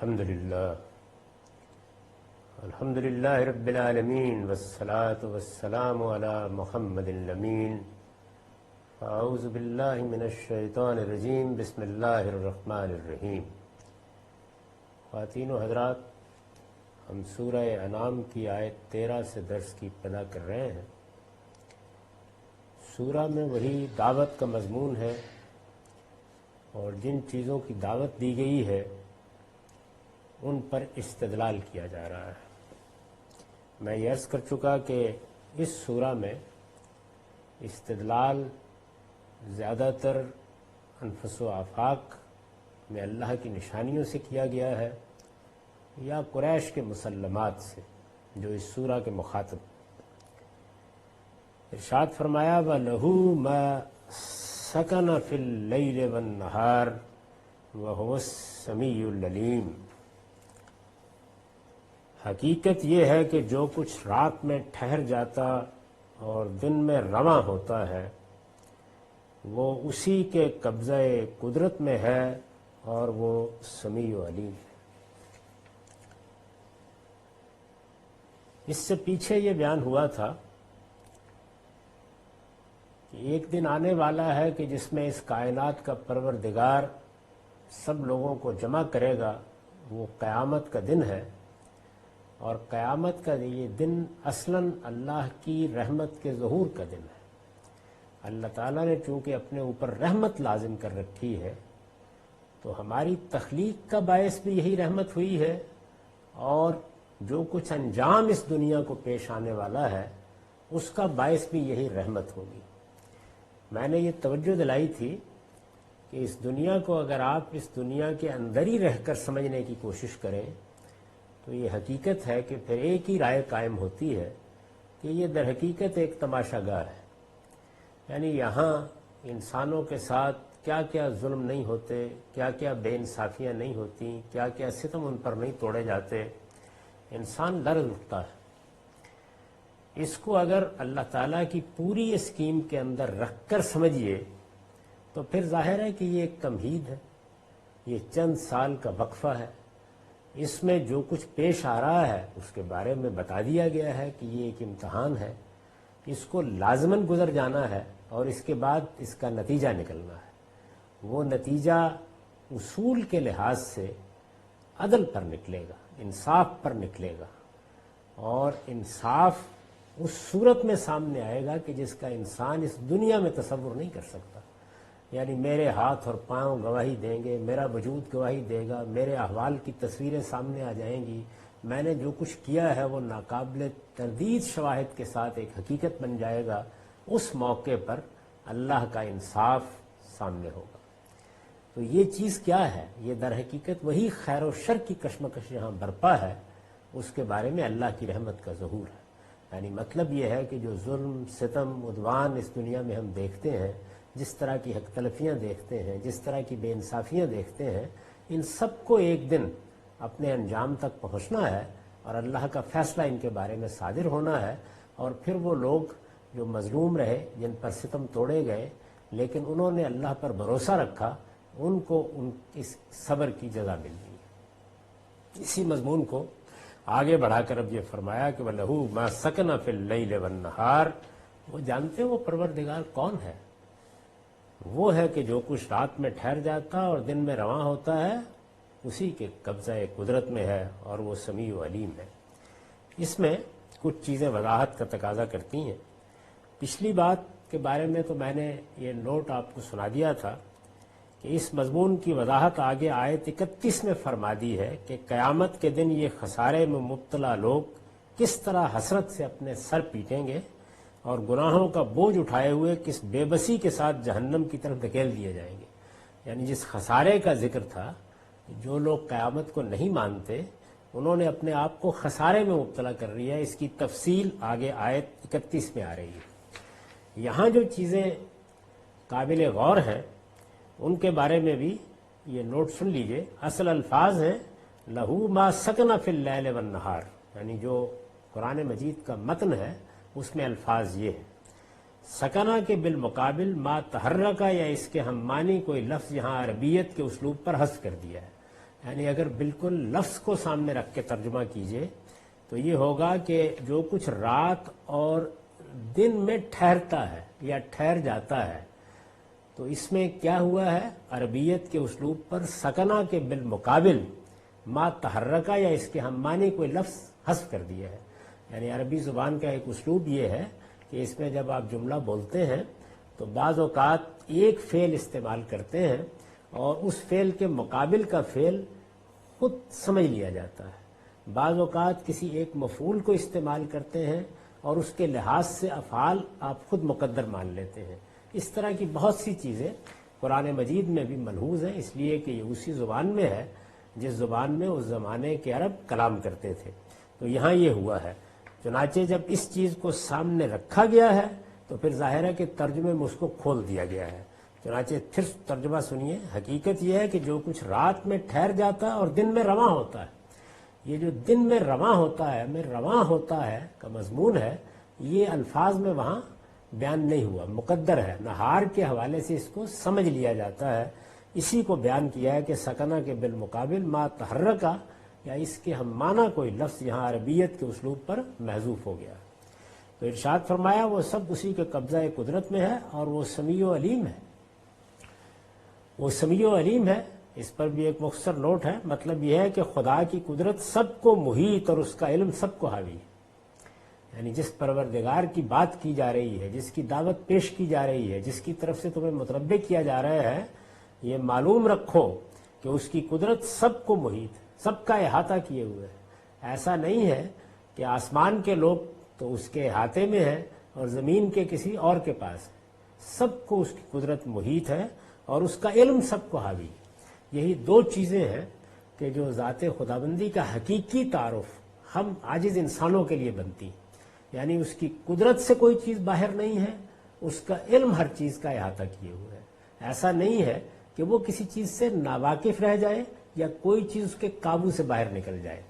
الحمد للہ رب العالمین والصلاة والسلام علی محمد الامین اعوذ باللہ من الشیطان الرجیم بسم اللہ الرحمن الرحیم۔ خواتین و حضرات، ہم سورہ انعام کی آیت 13 سے درس کی ابتدا کر رہے ہیں۔ سورہ میں وہی دعوت کا مضمون ہے اور جن چیزوں کی دعوت دی گئی ہے ان پر استدلال کیا جا رہا ہے۔ میں یہ عرض کر چکا کہ اس سورہ میں استدلال زیادہ تر انفس و آفاق میں اللہ کی نشانیوں سے کیا گیا ہے یا قریش کے مسلمات سے جو اس سورہ کے مخاطب۔ ارشاد فرمایا وَلَهُ مَا سَكَنَ فِي اللَّيْلِ وَالنَّهَارِ وَهُوَ السَّمِيعُ الْعَلِيمُ۔ حقیقت یہ ہے کہ جو کچھ رات میں ٹھہر جاتا اور دن میں رواں ہوتا ہے وہ اسی کے قبضہ قدرت میں ہے اور وہ سمیع و علیم ہے۔ اس سے پیچھے یہ بیان ہوا تھا کہ ایک دن آنے والا ہے کہ جس میں اس کائنات کا پروردگار سب لوگوں کو جمع کرے گا، وہ قیامت کا دن ہے۔ اور قیامت کا یہ دن اصلاً اللہ کی رحمت کے ظہور کا دن ہے۔ اللہ تعالیٰ نے چونکہ اپنے اوپر رحمت لازم کر رکھی ہے تو ہماری تخلیق کا باعث بھی یہی رحمت ہوئی ہے، اور جو کچھ انجام اس دنیا کو پیش آنے والا ہے اس کا باعث بھی یہی رحمت ہوگی۔ میں نے یہ توجہ دلائی تھی کہ اس دنیا کو اگر آپ اس دنیا کے اندر ہی رہ کر سمجھنے کی کوشش کریں تو یہ حقیقت ہے کہ پھر ایک ہی رائے قائم ہوتی ہے کہ یہ در حقیقت ایک تماشا گاہ ہے۔ یعنی یہاں انسانوں کے ساتھ کیا کیا ظلم نہیں ہوتے، کیا کیا بے انصافیاں نہیں ہوتی، کیا کیا ستم ان پر نہیں توڑے جاتے، انسان لرز اٹھتا ہے۔ اس کو اگر اللہ تعالیٰ کی پوری اسکیم کے اندر رکھ کر سمجھیے تو پھر ظاہر ہے کہ یہ ایک تمہید ہے، یہ چند سال کا وقفہ ہے۔ اس میں جو کچھ پیش آ رہا ہے اس کے بارے میں بتا دیا گیا ہے کہ یہ ایک امتحان ہے، اس کو لازماً گزر جانا ہے اور اس کے بعد اس کا نتیجہ نکلنا ہے۔ وہ نتیجہ اصول کے لحاظ سے عدل پر نکلے گا، انصاف پر نکلے گا، اور انصاف اس صورت میں سامنے آئے گا کہ جس کا انسان اس دنیا میں تصور نہیں کر سکتا۔ یعنی میرے ہاتھ اور پاؤں گواہی دیں گے، میرا وجود گواہی دے گا، میرے احوال کی تصویریں سامنے آ جائیں گی، میں نے جو کچھ کیا ہے وہ ناقابل تردید شواہد کے ساتھ ایک حقیقت بن جائے گا۔ اس موقع پر اللہ کا انصاف سامنے ہوگا۔ تو یہ چیز کیا ہے؟ یہ در حقیقت وہی خیر و شر کی کشمکش یہاں برپا ہے، اس کے بارے میں اللہ کی رحمت کا ظہور ہے۔ یعنی مطلب یہ ہے کہ جو ظلم، ستم، عدوان اس دنیا میں ہم دیکھتے ہیں، جس طرح کی حق تلفیاں دیکھتے ہیں، جس طرح کی بے انصافیاں دیکھتے ہیں، ان سب کو ایک دن اپنے انجام تک پہنچنا ہے اور اللہ کا فیصلہ ان کے بارے میں صادر ہونا ہے، اور پھر وہ لوگ جو مظلوم رہے، جن پر ستم توڑے گئے لیکن انہوں نے اللہ پر بھروسہ رکھا، ان کو ان اس صبر کی جزا مل گئی۔ اسی مضمون کو آگے بڑھا کر اب یہ فرمایا کہ وَلَهُ مَا سَكَنَ فِي اللَّيْلِ وَالنَّهَارِ۔ وہ جانتے ہیں وہ پروردگار کون ہے؟ وہ ہے کہ جو کچھ رات میں ٹھہر جاتا اور دن میں رواں ہوتا ہے اسی کے قبضہ قدرت میں ہے اور وہ سمیع و علیم ہے۔ اس میں کچھ چیزیں وضاحت کا تقاضا کرتی ہیں۔ پچھلی بات کے بارے میں تو میں نے یہ نوٹ آپ کو سنا دیا تھا کہ اس مضمون کی وضاحت آگے آیت 31 میں فرما دی ہے کہ قیامت کے دن یہ خسارے میں مبتلا لوگ کس طرح حسرت سے اپنے سر پیٹیں گے اور گناہوں کا بوجھ اٹھائے ہوئے کس بے بسی کے ساتھ جہنم کی طرف دھکیل دیے جائیں گے۔ یعنی جس خسارے کا ذکر تھا، جو لوگ قیامت کو نہیں مانتے انہوں نے اپنے آپ کو خسارے میں مبتلا کر لیا ہے، اس کی تفصیل آگے آیت 31 میں آ رہی ہے۔ یہاں جو چیزیں قابل غور ہیں ان کے بارے میں بھی یہ نوٹ سن لیجئے۔ اصل الفاظ ہیں لہو ما سکن فی اللیل والنہار، یعنی جو قرآن مجید کا متن ہے اس میں الفاظ یہ ہیں۔ سکنہ کے بالمقابل ما تحرکہ یا اس کے ہم معنی کوئی لفظ یہاں عربیت کے اسلوب پر حذف کر دیا ہے۔ یعنی اگر بالکل لفظ کو سامنے رکھ کے ترجمہ کیجئے تو یہ ہوگا کہ جو کچھ رات اور دن میں ٹھہرتا ہے یا ٹھہر جاتا ہے، تو اس میں کیا ہوا ہے، عربیت کے اسلوب پر سکنہ کے بالمقابل ما تحرکہ یا اس کے ہم معنی کوئی لفظ حذف کر دیا ہے۔ یعنی عربی زبان کا ایک اسلوب یہ ہے کہ اس میں جب آپ جملہ بولتے ہیں تو بعض اوقات ایک فعل استعمال کرتے ہیں اور اس فعل کے مقابل کا فعل خود سمجھ لیا جاتا ہے، بعض اوقات کسی ایک مفعول کو استعمال کرتے ہیں اور اس کے لحاظ سے افعال آپ خود مقدر مان لیتے ہیں۔ اس طرح کی بہت سی چیزیں قرآن مجید میں بھی ملحوظ ہیں، اس لیے کہ یہ اسی زبان میں ہے جس زبان میں اس زمانے کے عرب کلام کرتے تھے۔ تو یہاں یہ ہوا ہے، چنانچہ جب اس چیز کو سامنے رکھا گیا ہے تو پھر ظاہر ہے کہ ترجمے میں اس کو کھول دیا گیا ہے۔ چنانچہ پھر ترجمہ سنیے، حقیقت یہ ہے کہ جو کچھ رات میں ٹھہر جاتا ہے اور دن میں رواں ہوتا ہے، یہ جو دن میں رواں ہوتا ہے، میں رواں ہوتا ہے کا مضمون ہے، یہ الفاظ میں وہاں بیان نہیں ہوا، مقدر ہے، نہار کے حوالے سے اس کو سمجھ لیا جاتا ہے۔ اسی کو بیان کیا ہے کہ سکنہ کے بالمقابل ما تحرکہ یا اس کے ہم معنی کوئی لفظ یہاں عربیت کے اسلوب پر محذوف ہو گیا۔ تو ارشاد فرمایا وہ سب اسی کے قبضہ قدرت میں ہے اور وہ سمیع و علیم ہے۔ وہ سمیع و علیم ہے، اس پر بھی ایک مختصر نوٹ ہے، مطلب یہ ہے کہ خدا کی قدرت سب کو محیط اور اس کا علم سب کو حاوی ہے۔ یعنی جس پروردگار کی بات کی جا رہی ہے، جس کی دعوت پیش کی جا رہی ہے، جس کی طرف سے تمہیں متنبع کیا جا رہا ہے، یہ معلوم رکھو کہ اس کی قدرت سب کو محیط، سب کا احاطہ کیے ہوئے ہے۔ ایسا نہیں ہے کہ آسمان کے لوگ تو اس کے احاطے میں ہیں اور زمین کے کسی اور کے پاس ہے، سب کو اس کی قدرت محیط ہے اور اس کا علم سب کو حاوی ہے۔ یہی دو چیزیں ہیں کہ جو ذات خداوندی کا حقیقی تعارف ہم عاجز انسانوں کے لیے بنتی ہیں۔ یعنی اس کی قدرت سے کوئی چیز باہر نہیں ہے، اس کا علم ہر چیز کا احاطہ کیے ہوئے ہے۔ ایسا نہیں ہے کہ وہ کسی چیز سے ناواقف رہ جائے یا کوئی چیز اس کے قابو سے باہر نکل جائے۔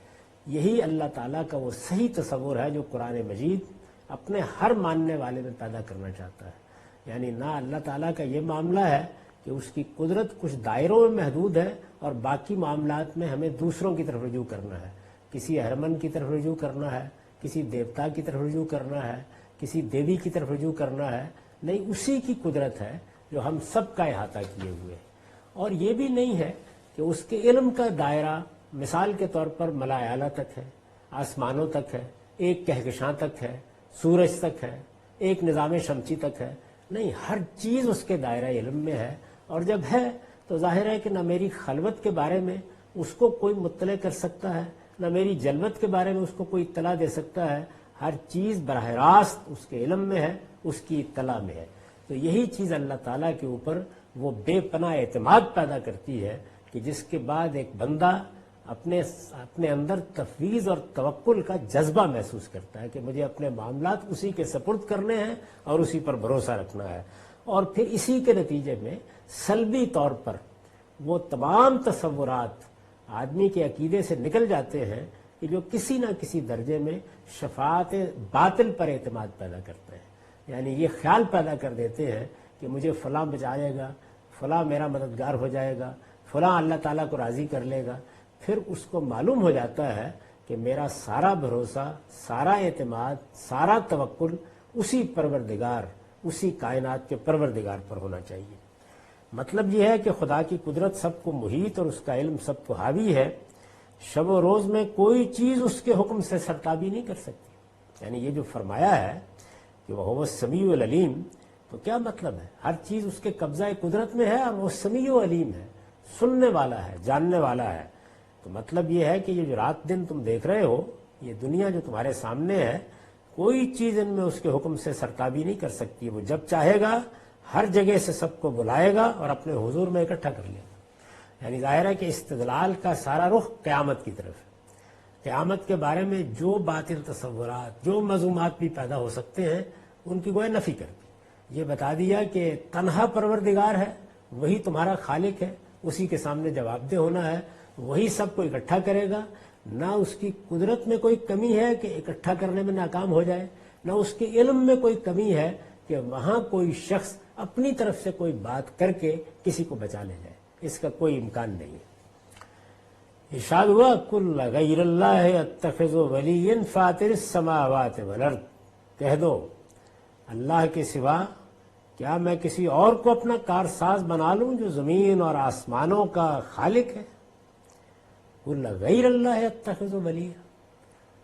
یہی اللہ تعالیٰ کا وہ صحیح تصور ہے جو قرآن مجید اپنے ہر ماننے والے میں پیدا کرنا چاہتا ہے۔ یعنی نہ اللہ تعالیٰ کا یہ معاملہ ہے کہ اس کی قدرت کچھ دائروں میں محدود ہے اور باقی معاملات میں ہمیں دوسروں کی طرف رجوع کرنا ہے، کسی اہرمن کی طرف رجوع کرنا ہے، کسی دیوتا کی طرف رجوع کرنا ہے، کسی دیوی کی طرف رجوع کرنا ہے۔ نہیں، اسی کی قدرت ہے جو ہم سب کا احاطہ کیے ہوئے ہیں۔ اور یہ بھی نہیں ہے کہ اس کے علم کا دائرہ مثال کے طور پر ملائے اعلیٰ تک ہے، آسمانوں تک ہے، ایک کہکشاں تک ہے، سورج تک ہے، ایک نظام شمسی تک ہے۔ نہیں، ہر چیز اس کے دائرہ علم میں ہے، اور جب ہے تو ظاہر ہے کہ نہ میری خلوت کے بارے میں اس کو کوئی مطلع کر سکتا ہے، نہ میری جلوت کے بارے میں اس کو کوئی اطلاع دے سکتا ہے۔ ہر چیز براہ راست اس کے علم میں ہے، اس کی اطلاع میں ہے۔ تو یہی چیز اللہ تعالیٰ کے اوپر وہ بے پناہ اعتماد پیدا کرتی ہے کہ جس کے بعد ایک بندہ اپنے اندر تفویض اور توکل کا جذبہ محسوس کرتا ہے کہ مجھے اپنے معاملات اسی کے سپرد کرنے ہیں اور اسی پر بھروسہ رکھنا ہے۔ اور پھر اسی کے نتیجے میں سلبی طور پر وہ تمام تصورات آدمی کے عقیدے سے نکل جاتے ہیں کہ جو کسی نہ کسی درجے میں شفاعت باطل پر اعتماد پیدا کرتے ہیں۔ یعنی یہ خیال پیدا کر دیتے ہیں کہ مجھے فلاں بچائے گا، فلاں میرا مددگار ہو جائے گا، فلاں اللہ تعالیٰ کو راضی کر لے گا۔ پھر اس کو معلوم ہو جاتا ہے کہ میرا سارا بھروسہ، سارا اعتماد، سارا توکل اسی پروردگار، اسی کائنات کے پروردگار پر ہونا چاہیے۔ مطلب یہ ہے کہ خدا کی قدرت سب کو محیط اور اس کا علم سب کو حاوی ہے۔ شب و روز میں کوئی چیز اس کے حکم سے سرتابی نہیں کر سکتی۔ یعنی یہ جو فرمایا ہے کہ وہ سمیع العلیم، تو کیا مطلب ہے؟ ہر چیز اس کے قبضہ قدرت میں ہے اور وہ سمیع و علیم ہے، سننے والا ہے، جاننے والا ہے۔ تو مطلب یہ ہے کہ یہ جو رات دن تم دیکھ رہے ہو، یہ دنیا جو تمہارے سامنے ہے، کوئی چیز ان میں اس کے حکم سے سرتابی نہیں کر سکتی۔ وہ جب چاہے گا ہر جگہ سے سب کو بلائے گا اور اپنے حضور میں اکٹھا کر لے گا۔ یعنی ظاہر ہے کہ استدلال کا سارا رخ قیامت کی طرف ہے۔ قیامت کے بارے میں جو باطل تصورات، جو مذمومات بھی پیدا ہو سکتے ہیں، ان کی گویا نفی کر دی۔ یہ بتا دیا کہ تنہا پروردگار ہے، وہی تمہارا خالق ہے، اسی کے سامنے جواب دہ ہونا ہے، وہی سب کو اکٹھا کرے گا۔ نہ اس کی قدرت میں کوئی کمی ہے کہ اکٹھا کرنے میں ناکام ہو جائے، نہ اس کے علم میں کوئی کمی ہے کہ وہاں کوئی شخص اپنی طرف سے کوئی بات کر کے کسی کو بچا لے جائے۔ اس کا کوئی امکان نہیں ہے۔ ارشاد ہوا کل غیر اللہ اتخذ ولی فاطر السماوات والارض، کہہ دو اللہ کے سوا کیا میں کسی اور کو اپنا کارساز بنا لوں جو زمین اور آسمانوں کا خالق ہے؟ کل غیر اللہ اتخذ ولی،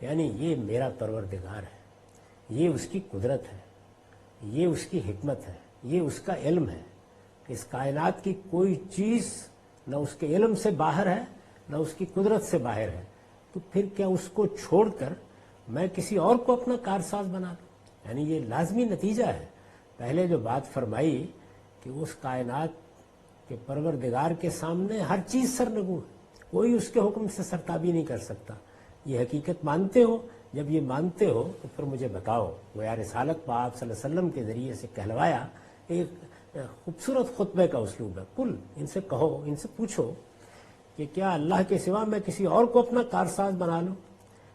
یعنی یہ میرا پروردگار ہے، یہ اس کی قدرت ہے، یہ اس کی حکمت ہے، یہ اس کا علم ہے کہ اس کائنات کی کوئی چیز نہ اس کے علم سے باہر ہے نہ اس کی قدرت سے باہر ہے، تو پھر کیا اس کو چھوڑ کر میں کسی اور کو اپنا کارساز بنا لوں؟ یعنی یہ لازمی نتیجہ ہے۔ پہلے جو بات فرمائی کہ اس کائنات کے پروردگار کے سامنے ہر چیز سرنگوں ہے، کوئی اس کے حکم سے سرتابی نہیں کر سکتا، یہ حقیقت مانتے ہو؟ جب یہ مانتے ہو تو پھر مجھے بتاؤ۔ وہ رسالت کو آپ صلی اللہ علیہ وسلم کے ذریعے سے کہلوایا، ایک خوبصورت خطبے کا اسلوب ہے۔ کل ان سے کہو، ان سے پوچھو کہ کیا اللہ کے سوا میں کسی اور کو اپنا کارساز بنا لوں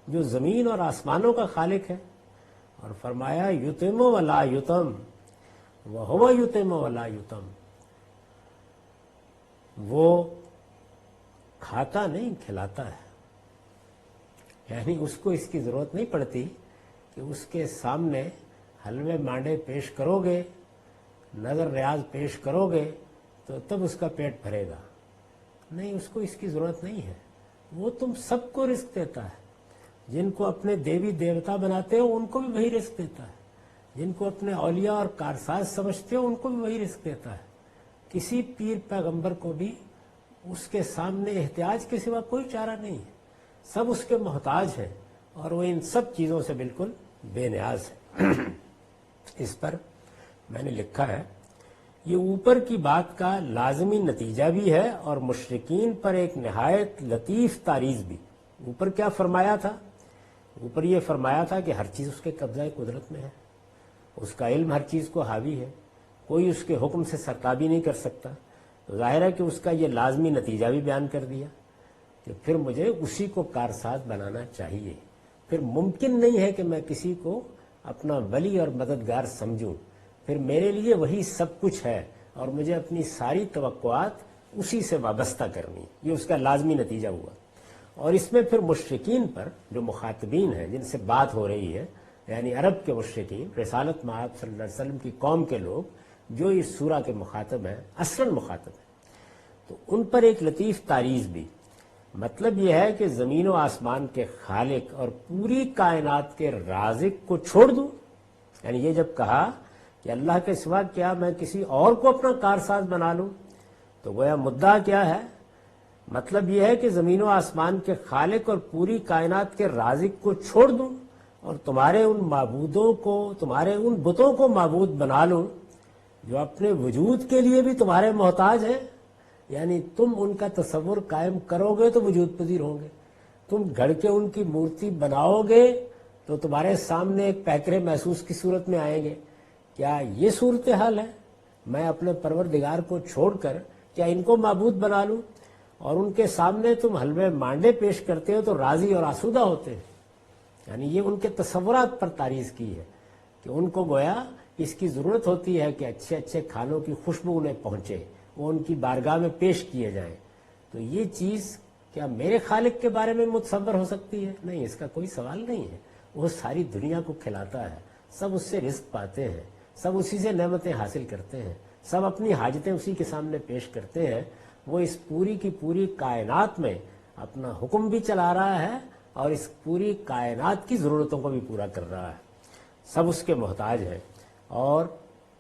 جو زمین اور آسمانوں کا خالق ہے؟ اور فرمایا یتم ولا یتم وہو یتم ولا یتم، وہ کھاتا نہیں کھلاتا ہے، یعنی اس کو اس کی ضرورت نہیں پڑتی کہ اس کے سامنے حلوے مانڈے پیش کرو گے، نظر ریاض پیش کرو گے تو تب اس کا پیٹ بھرے گا، نہیں، اس کو اس کی ضرورت نہیں ہے۔ وہ تم سب کو رزق دیتا ہے، جن کو اپنے دیوی دیوتا بناتے ہو ان کو بھی وہی رزق دیتا ہے، جن کو اپنے اولیاء اور کارساز سمجھتے ہو ان کو بھی وہی رزق دیتا ہے۔ کسی پیر پیغمبر کو بھی اس کے سامنے احتیاج کے سوا کوئی چارہ نہیں ہے، سب اس کے محتاج ہیں اور وہ ان سب چیزوں سے بالکل بے نیاز ہے۔ اس پر میں نے لکھا ہے، یہ اوپر کی بات کا لازمی نتیجہ بھی ہے اور مشرکین پر ایک نہایت لطیف تعریض بھی۔ اوپر کیا فرمایا تھا؟ اوپر یہ فرمایا تھا کہ ہر چیز اس کے قبضہ قدرت میں ہے، اس کا علم ہر چیز کو حاوی ہے، کوئی اس کے حکم سے سرتابی نہیں کر سکتا، تو ظاہر ہے کہ اس کا یہ لازمی نتیجہ بھی بیان کر دیا کہ پھر مجھے اسی کو کارساز بنانا چاہیے، پھر ممکن نہیں ہے کہ میں کسی کو اپنا ولی اور مددگار سمجھوں، پھر میرے لیے وہی سب کچھ ہے اور مجھے اپنی ساری توقعات اسی سے وابستہ کرنی، یہ اس کا لازمی نتیجہ ہوا۔ اور اس میں پھر مشرکین پر جو مخاطبین ہیں جن سے بات ہو رہی ہے، یعنی عرب کے مشرکین، رسالت مآب صلی اللہ علیہ وسلم کی قوم کے لوگ جو اس سورہ کے مخاطب ہیں، اصلاً مخاطب ہیں، تو ان پر ایک لطیف تعریض بھی۔ مطلب یہ ہے کہ زمین و آسمان کے خالق اور پوری کائنات کے رازق کو چھوڑ دوں، یعنی یہ جب کہا کہ اللہ کے سوا کیا میں کسی اور کو اپنا کارساز بنا لوں، تو گویا مدعا کیا ہے؟ مطلب یہ ہے کہ زمین و آسمان کے خالق اور پوری کائنات کے رازق کو چھوڑ دوں اور تمہارے ان معبودوں کو، تمہارے ان بتوں کو معبود بنا لوں جو اپنے وجود کے لیے بھی تمہارے محتاج ہیں، یعنی تم ان کا تصور قائم کرو گے تو وجود پذیر ہوں گے، تم گھڑ کے ان کی مورتی بناؤ گے تو تمہارے سامنے ایک پیکرے محسوس کی صورت میں آئیں گے۔ کیا یہ صورتحال ہے؟ میں اپنے پروردگار کو چھوڑ کر کیا ان کو معبود بنا لوں؟ اور ان کے سامنے تم حلوے مانڈے پیش کرتے ہو تو راضی اور آسودہ ہوتے ہیں، یعنی یہ ان کے تصورات پر تعریض کی ہے کہ ان کو گویا اس کی ضرورت ہوتی ہے کہ اچھے اچھے کھانوں کی خوشبو انہیں پہنچے، وہ ان کی بارگاہ میں پیش کیے جائیں۔ تو یہ چیز کیا میرے خالق کے بارے میں متصور ہو سکتی ہے؟ نہیں، اس کا کوئی سوال نہیں ہے۔ وہ ساری دنیا کو کھلاتا ہے، سب اس سے رزق پاتے ہیں، سب اسی سے نعمتیں حاصل کرتے ہیں، سب اپنی حاجتیں اسی کے سامنے پیش کرتے ہیں۔ وہ اس پوری کی پوری کائنات میں اپنا حکم بھی چلا رہا ہے اور اس پوری کائنات کی ضرورتوں کو بھی پورا کر رہا ہے، سب اس کے محتاج ہیں اور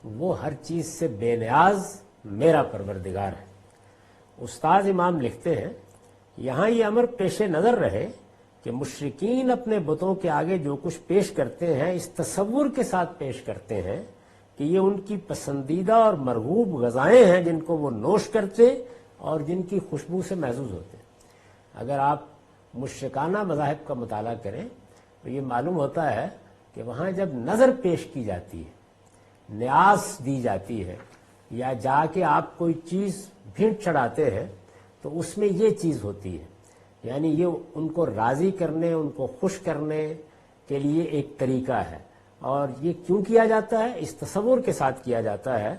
وہ ہر چیز سے بے نیاز میرا پروردگار ہے۔ استاد امام لکھتے ہیں، یہاں یہ امر پیش نظر رہے کہ مشرکین اپنے بتوں کے آگے جو کچھ پیش کرتے ہیں اس تصور کے ساتھ پیش کرتے ہیں کہ یہ ان کی پسندیدہ اور مرغوب غذائیں ہیں جن کو وہ نوش کرتے اور جن کی خوشبو سے محظوظ ہوتے ہیں۔ اگر آپ مشرکانہ مذاہب کا مطالعہ کریں تو یہ معلوم ہوتا ہے کہ وہاں جب نظر پیش کی جاتی ہے، نیاز دی جاتی ہے، یا جا کے آپ کوئی چیز بھیٹ چڑھاتے ہیں تو اس میں یہ چیز ہوتی ہے، یعنی یہ ان کو راضی کرنے، ان کو خوش کرنے کے لیے ایک طریقہ ہے۔ اور یہ کیوں کیا جاتا ہے؟ اس تصور کے ساتھ کیا جاتا ہے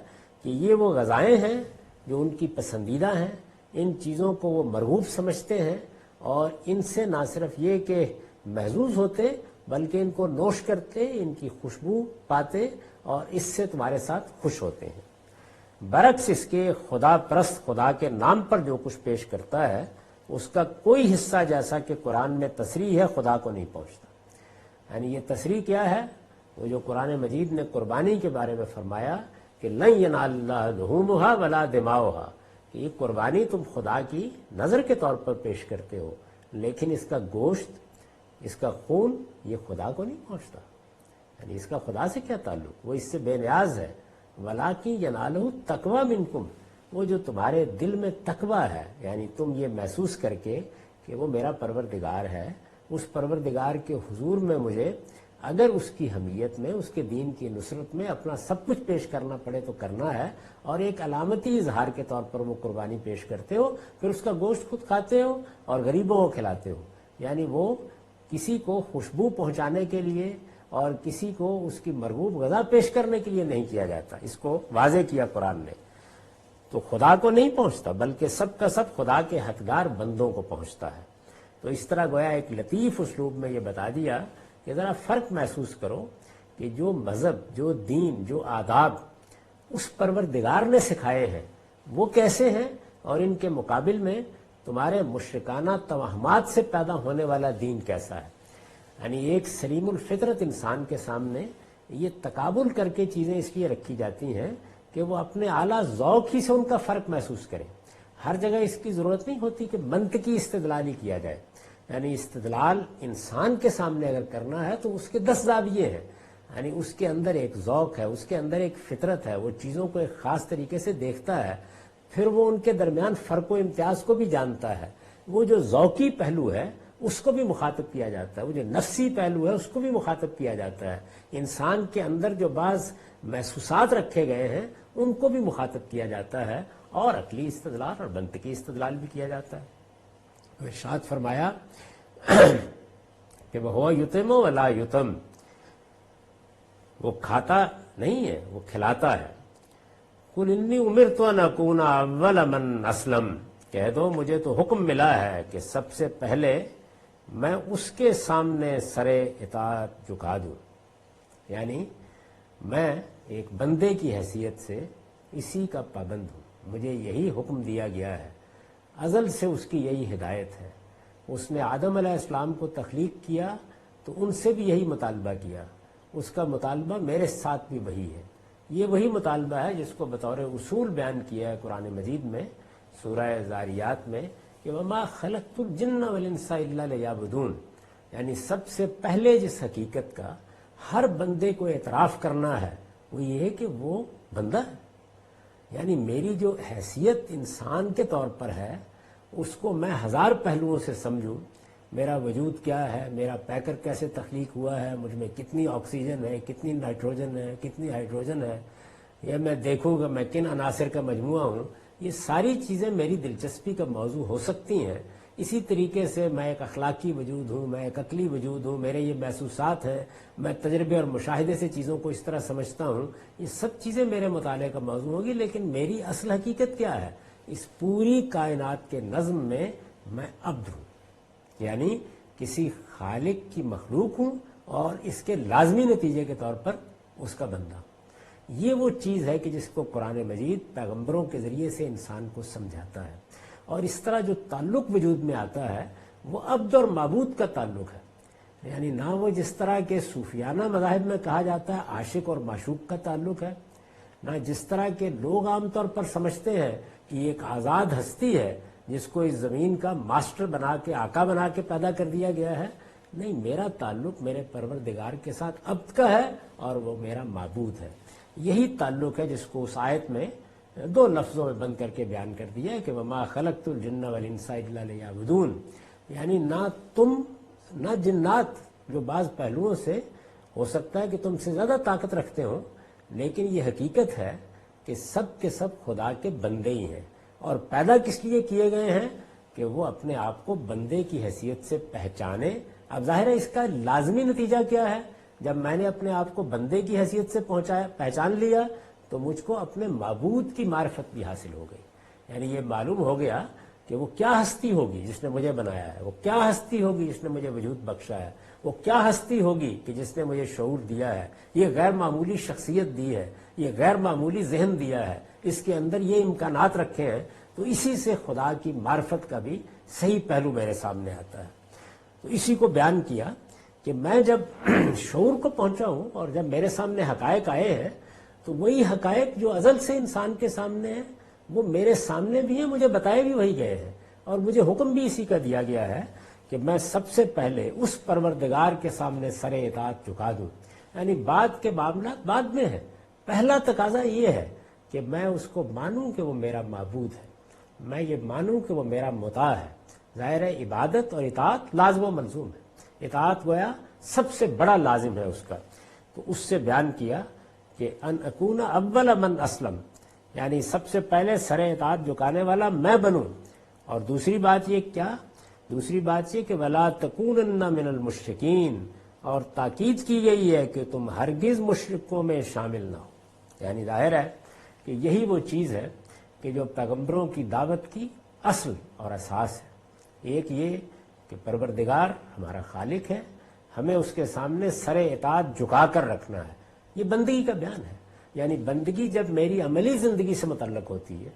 کہ یہ وہ غذائیں ہیں جو ان کی پسندیدہ ہیں، ان چیزوں کو وہ مرغوب سمجھتے ہیں اور ان سے نہ صرف یہ کہ محظوظ ہوتے بلکہ ان کو نوش کرتے، ان کی خوشبو پاتے اور اس سے تمہارے ساتھ خوش ہوتے ہیں۔ برعکس اس کے خدا پرست خدا کے نام پر جو کچھ پیش کرتا ہے اس کا کوئی حصہ، جیسا کہ قرآن میں تصریح ہے، خدا کو نہیں پہنچتا۔ یعنی یہ تصریح کیا ہے؟ وہ جو قرآن مجید نے قربانی کے بارے میں فرمایا کہ لن ینال اللہ لحومھا ولا دماؤھا، کہ یہ قربانی تم خدا کی نظر کے طور پر پیش کرتے ہو، لیکن اس کا گوشت، اس کا خون یہ خدا کو نہیں پہنچتا۔ یعنی اس کا خدا سے کیا تعلق؟ وہ اس سے بے نیاز ہے۔ ولاکن ینالہ التقوی منکم، وہ جو تمہارے دل میں تقوی ہے، یعنی تم یہ محسوس کر کے کہ وہ میرا پروردگار ہے، اس پروردگار کے حضور میں مجھے اگر اس کی حمیت میں، اس کے دین کی نصرت میں اپنا سب کچھ پیش کرنا پڑے تو کرنا ہے، اور ایک علامتی اظہار کے طور پر وہ قربانی پیش کرتے ہو، پھر اس کا گوشت خود کھاتے ہو اور غریبوں کو کھلاتے ہو۔ یعنی وہ کسی کو خوشبو پہنچانے کے لیے اور کسی کو اس کی مرغوب غذا پیش کرنے کے لیے نہیں کیا جاتا، اس کو واضح کیا قرآن نے۔ تو خدا کو نہیں پہنچتا بلکہ سب کا سب خدا کے حقدار بندوں کو پہنچتا ہے۔ تو اس طرح گویا ایک لطیف اسلوب میں یہ بتا دیا کہ ذرا فرق محسوس کرو کہ جو مذہب، جو دین، جو آداب اس پروردگار نے سکھائے ہیں وہ کیسے ہیں، اور ان کے مقابل میں تمہارے مشرکانہ توہمات سے پیدا ہونے والا دین کیسا ہے۔ یعنی ایک سلیم الفطرت انسان کے سامنے یہ تقابل کر کے چیزیں اس لیے رکھی جاتی ہیں کہ وہ اپنے اعلیٰ ذوق ہی سے ان کا فرق محسوس کریں۔ ہر جگہ اس کی ضرورت نہیں ہوتی کہ منطقی استدلال ہی کیا جائے۔ یعنی استدلال انسان کے سامنے اگر کرنا ہے تو اس کے 10 زاویے ہیں، یعنی اس کے اندر ایک ذوق ہے، اس کے اندر ایک فطرت ہے، وہ چیزوں کو ایک خاص طریقے سے دیکھتا ہے، پھر وہ ان کے درمیان فرق و امتیاز کو بھی جانتا ہے۔ وہ جو ذوقی پہلو ہے اس کو بھی مخاطب کیا جاتا ہے، وہ جو نفسی پہلو ہے اس کو بھی مخاطب کیا جاتا ہے، انسان کے اندر جو بعض محسوسات رکھے گئے ہیں ان کو بھی مخاطب کیا جاتا ہے، اور عقلی استدلال اور منطقی استدلال بھی کیا جاتا ہے۔ ارشاد فرمایا کہ وہ یتم ولا یتم، وہ کھاتا نہیں ہے، وہ کھلاتا ہے۔ قل انی امرت ان اکون اول من اسلم، کہہ دو مجھے تو حکم ملا ہے کہ سب سے پہلے میں اس کے سامنے سر اطاعت جھکا دوں۔ یعنی میں ایک بندے کی حیثیت سے اسی کا پابند ہوں، مجھے یہی حکم دیا گیا ہے، ازل سے اس کی یہی ہدایت ہے۔ اس نے آدم علیہ السلام کو تخلیق کیا تو ان سے بھی یہی مطالبہ کیا، اس کا مطالبہ میرے ساتھ بھی وہی ہے۔ یہ وہی مطالبہ ہے جس کو بطور اصول بیان کیا ہے قرآن مجید میں سورہ زاریات میں کہ وما خلقت الجن والانس الا لیعبدون، یعنی سب سے پہلے جس حقیقت کا ہر بندے کو اعتراف کرنا ہے وہ یہ ہے کہ وہ بندہ ہے۔ یعنی میری جو حیثیت انسان کے طور پر ہے اس کو میں 1000 پہلوؤں سے سمجھوں، میرا وجود کیا ہے، میرا پیکر کیسے تخلیق ہوا ہے، مجھ میں کتنی آکسیجن ہے، کتنی نائٹروجن ہے، کتنی ہائیڈروجن ہے، یا میں دیکھوں گا میں کن عناصر کا مجموعہ ہوں، یہ ساری چیزیں میری دلچسپی کا موضوع ہو سکتی ہیں۔ اسی طریقے سے میں ایک اخلاقی وجود ہوں، میں ایک عقلی وجود ہوں، میرے یہ محسوسات ہیں، میں تجربے اور مشاہدے سے چیزوں کو اس طرح سمجھتا ہوں، یہ سب چیزیں میرے مطالعے کا موضوع ہوگی، لیکن میری اصل حقیقت کیا ہے؟ اس پوری کائنات کے نظم میں میں عبد ہوں، یعنی کسی خالق کی مخلوق ہوں اور اس کے لازمی نتیجے کے طور پر اس کا بندہ ہوں۔ یہ وہ چیز ہے کہ جس کو قرآن مجید پیغمبروں کے ذریعے سے انسان کو سمجھاتا ہے، اور اس طرح جو تعلق وجود میں آتا ہے وہ عبد اور معبود کا تعلق ہے۔ یعنی نہ وہ جس طرح کے صوفیانہ مذاہب میں کہا جاتا ہے عاشق اور معشوق کا تعلق ہے، نہ جس طرح کے لوگ عام طور پر سمجھتے ہیں کہ یہ ایک آزاد ہستی ہے جس کو اس زمین کا ماسٹر بنا کے، آقا بنا کے پیدا کر دیا گیا ہے۔ نہیں، میرا تعلق میرے پروردگار کے ساتھ عبد کا ہے اور وہ میرا معبود ہے۔ یہی تعلق ہے جس کو اس آیت میں 2 لفظوں میں بند کر کے بیان کر دیا ہے کہ وما خلقت الجن والانس الا لیعبدون، یعنی نہ تم نہ جنات جو بعض پہلوؤں سے ہو سکتا ہے کہ تم سے زیادہ طاقت رکھتے ہوں، لیکن یہ حقیقت ہے کہ سب کے سب خدا کے بندے ہی ہیں، اور پیدا کس لیے کیے گئے ہیں کہ وہ اپنے آپ کو بندے کی حیثیت سے پہچانے۔ اب ظاہر ہے اس کا لازمی نتیجہ کیا ہے؟ جب میں نے اپنے آپ کو بندے کی حیثیت سے پہچان لیا تو مجھ کو اپنے معبود کی معرفت بھی حاصل ہو گئی۔ یعنی یہ معلوم ہو گیا کہ وہ کیا ہستی ہوگی جس نے مجھے بنایا ہے، وہ کیا ہستی ہوگی جس نے مجھے وجود بخشا ہے، وہ کیا ہستی ہوگی کہ جس نے مجھے شعور دیا ہے، یہ غیر معمولی شخصیت دی ہے، یہ غیر معمولی ذہن دیا ہے، اس کے اندر یہ امکانات رکھے ہیں۔ تو اسی سے خدا کی معرفت کا بھی صحیح پہلو میرے سامنے آتا ہے۔ تو اسی کو بیان کیا کہ میں جب شعور کو پہنچا ہوں اور جب میرے سامنے حقائق آئے ہیں تو وہی حقائق جو ازل سے انسان کے سامنے ہیں وہ میرے سامنے بھی ہیں، مجھے بتائے بھی وہی گئے ہیں، اور مجھے حکم بھی اسی کا دیا گیا ہے کہ میں سب سے پہلے اس پروردگار کے سامنے سر اطاعت جھکا دوں۔ یعنی بعد کے معاملات بعد میں ہیں، پہلا تقاضا یہ ہے کہ میں اس کو مانوں کہ وہ میرا معبود ہے، میں یہ مانوں کہ وہ میرا مطاع ہے۔ ظاہر ہے عبادت اور اطاعت لازم و ملزوم ہے، اطاعت گویا سب سے بڑا لازم ہے اس کا۔ تو اس سے بیان کیا کہ ان اکون اول من اسلم، یعنی سب سے پہلے سر اطاعت جھکانے والا میں بنوں۔ اور دوسری بات یہ کیا؟ دوسری بات یہ کہ ولا تکونن من المشرکین، اور تاکید کی گئی ہے کہ تم ہرگز مشرکوں میں شامل نہ ہو۔ یعنی ظاہر ہے کہ یہی وہ چیز ہے کہ جو پیغمبروں کی دعوت کی اصل اور اساس ہے۔ ایک یہ کہ پروردگار ہمارا خالق ہے، ہمیں اس کے سامنے سر اطاعت جھکا کر رکھنا ہے، یہ بندگی کا بیان ہے۔ یعنی بندگی جب میری عملی زندگی سے متعلق ہوتی ہے،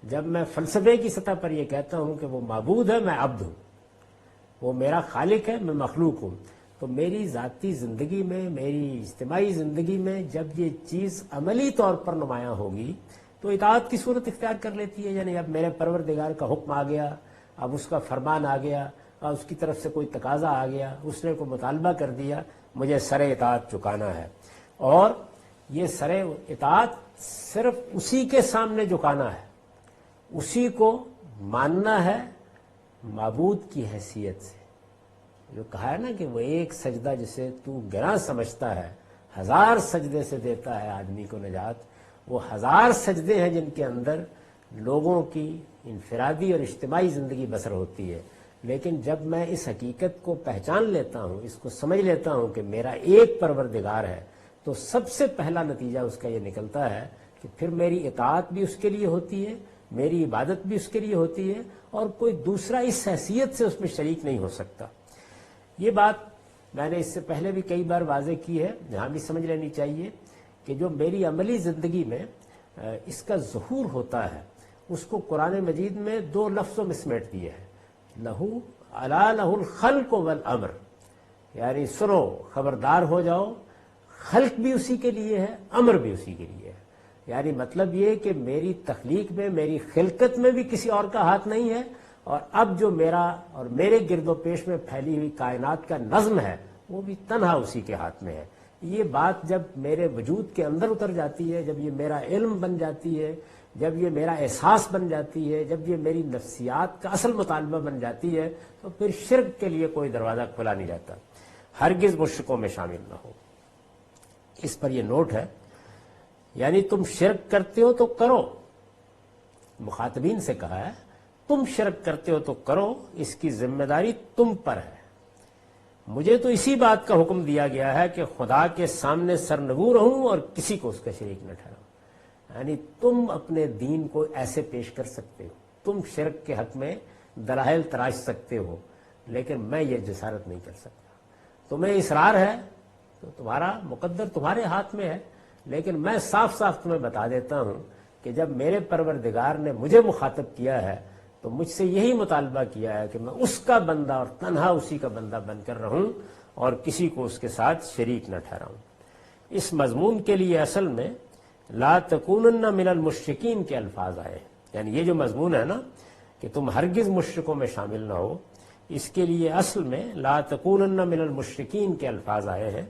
جب میں فلسفے کی سطح پر یہ کہتا ہوں کہ وہ معبود ہے، میں عبد ہوں، وہ میرا خالق ہے، میں مخلوق ہوں، تو میری ذاتی زندگی میں، میری اجتماعی زندگی میں جب یہ چیز عملی طور پر نمایاں ہوگی تو اطاعت کی صورت اختیار کر لیتی ہے۔ یعنی اب میرے پروردگار کا حکم آ گیا، اب اس کا فرمان آ گیا، اور اس کی طرف سے کوئی تقاضا آ گیا، اس نے کوئی مطالبہ کر دیا، مجھے سر اطاعت چکانا ہے۔ اور یہ سر اطاعت صرف اسی کے سامنے جھکانا ہے، اسی کو ماننا ہے معبود کی حیثیت سے۔ جو کہا ہے نا کہ وہ ایک سجدہ جسے تو گراں سمجھتا ہے، 1000 سجدے سے دیتا ہے آدمی کو نجات۔ وہ 1000 سجدے ہیں جن کے اندر لوگوں کی انفرادی اور اجتماعی زندگی بسر ہوتی ہے۔ لیکن جب میں اس حقیقت کو پہچان لیتا ہوں، اس کو سمجھ لیتا ہوں کہ میرا ایک پروردگار ہے، تو سب سے پہلا نتیجہ اس کا یہ نکلتا ہے کہ پھر میری اطاعت بھی اس کے لیے ہوتی ہے، میری عبادت بھی اس کے لیے ہوتی ہے، اور کوئی دوسرا اس حیثیت سے اس میں شریک نہیں ہو سکتا۔ یہ بات میں نے اس سے پہلے بھی کئی بار واضح کی ہے، یہاں بھی سمجھ لینی چاہیے کہ جو میری عملی زندگی میں اس کا ظہور ہوتا ہے، اس کو قرآن مجید میں 2 لفظوں میں سمیٹ دیا ہے، لہو الا لہ الخلق والامر، یعنی سنو، خبردار ہو جاؤ، خلق بھی اسی کے لیے ہے، امر بھی اسی کے لیے ہے۔ یعنی مطلب یہ کہ میری تخلیق میں، میری خلقت میں بھی کسی اور کا ہاتھ نہیں ہے، اور اب جو میرا اور میرے گرد و پیش میں پھیلی ہوئی کائنات کا نظم ہے وہ بھی تنہا اسی کے ہاتھ میں ہے۔ یہ بات جب میرے وجود کے اندر اتر جاتی ہے، جب یہ میرا علم بن جاتی ہے، جب یہ میرا احساس بن جاتی ہے، جب یہ میری نفسیات کا اصل مطالبہ بن جاتی ہے، تو پھر شرک کے لیے کوئی دروازہ کھلا نہیں جاتا۔ ہرگز مشرکوں میں شامل نہ ہو۔ اس پر یہ نوٹ ہے، یعنی تم شرک کرتے ہو تو کرو، مخاطبین سے کہا ہے تم شرک کرتے ہو تو کرو، اس کی ذمہ داری تم پر ہے۔ مجھے تو اسی بات کا حکم دیا گیا ہے کہ خدا کے سامنے سرنگو رہوں اور کسی کو اس کا شریک نہ ٹھہراؤں۔ یعنی تم اپنے دین کو ایسے پیش کر سکتے ہو، تم شرک کے حق میں دلائل تراش سکتے ہو، لیکن میں یہ جسارت نہیں کر سکتا۔ تمہیں اصرار ہے تو تمہارا مقدر تمہارے ہاتھ میں ہے، لیکن میں صاف صاف تمہیں بتا دیتا ہوں کہ جب میرے پروردگار نے مجھے مخاطب کیا ہے تو مجھ سے یہی مطالبہ کیا ہے کہ میں اس کا بندہ اور تنہا اسی کا بندہ بن کر رہوں اور کسی کو اس کے ساتھ شریک نہ ٹھہراؤں۔ اس مضمون کے لیے اصل میں لا تکونن من المشرکین کے الفاظ آئے، یعنی یہ جو مضمون ہے نا کہ تم ہرگز مشرکوں میں شامل نہ ہو، اس کے لیے اصل میں لا تکونن من المشرکین کے الفاظ آئے ہیں۔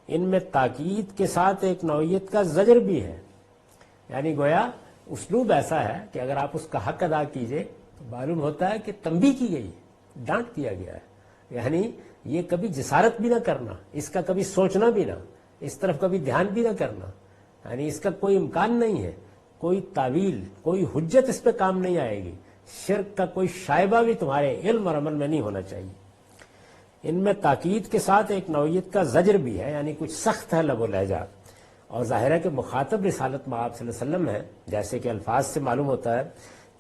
ان میں تاکید کے ساتھ ایک نوعیت کا زجر بھی ہے، یعنی گویا اسلوب ایسا ہے کہ اگر آپ اس کا حق ادا کیجئے تو معلوم ہوتا ہے کہ تنبیہ کی گئی، ڈانٹ دیا گیا ہے۔ یعنی یہ کبھی جسارت بھی نہ کرنا، اس کا کبھی سوچنا بھی نہ، اس طرف کبھی دھیان بھی نہ کرنا، یعنی اس کا کوئی امکان نہیں ہے، کوئی تعویل، کوئی حجت اس پہ کام نہیں آئے گی، شرک کا کوئی شائبہ بھی تمہارے علم اور عمل میں نہیں ہونا چاہیے۔ ان میں تاکید کے ساتھ ایک نوعیت کا زجر بھی ہے، یعنی کچھ سخت ہے لب و لہجہ، اور ظاہر ہے کہ مخاطب رسالت مآب صلی اللہ علیہ وسلم ہے، جیسے کہ الفاظ سے معلوم ہوتا ہے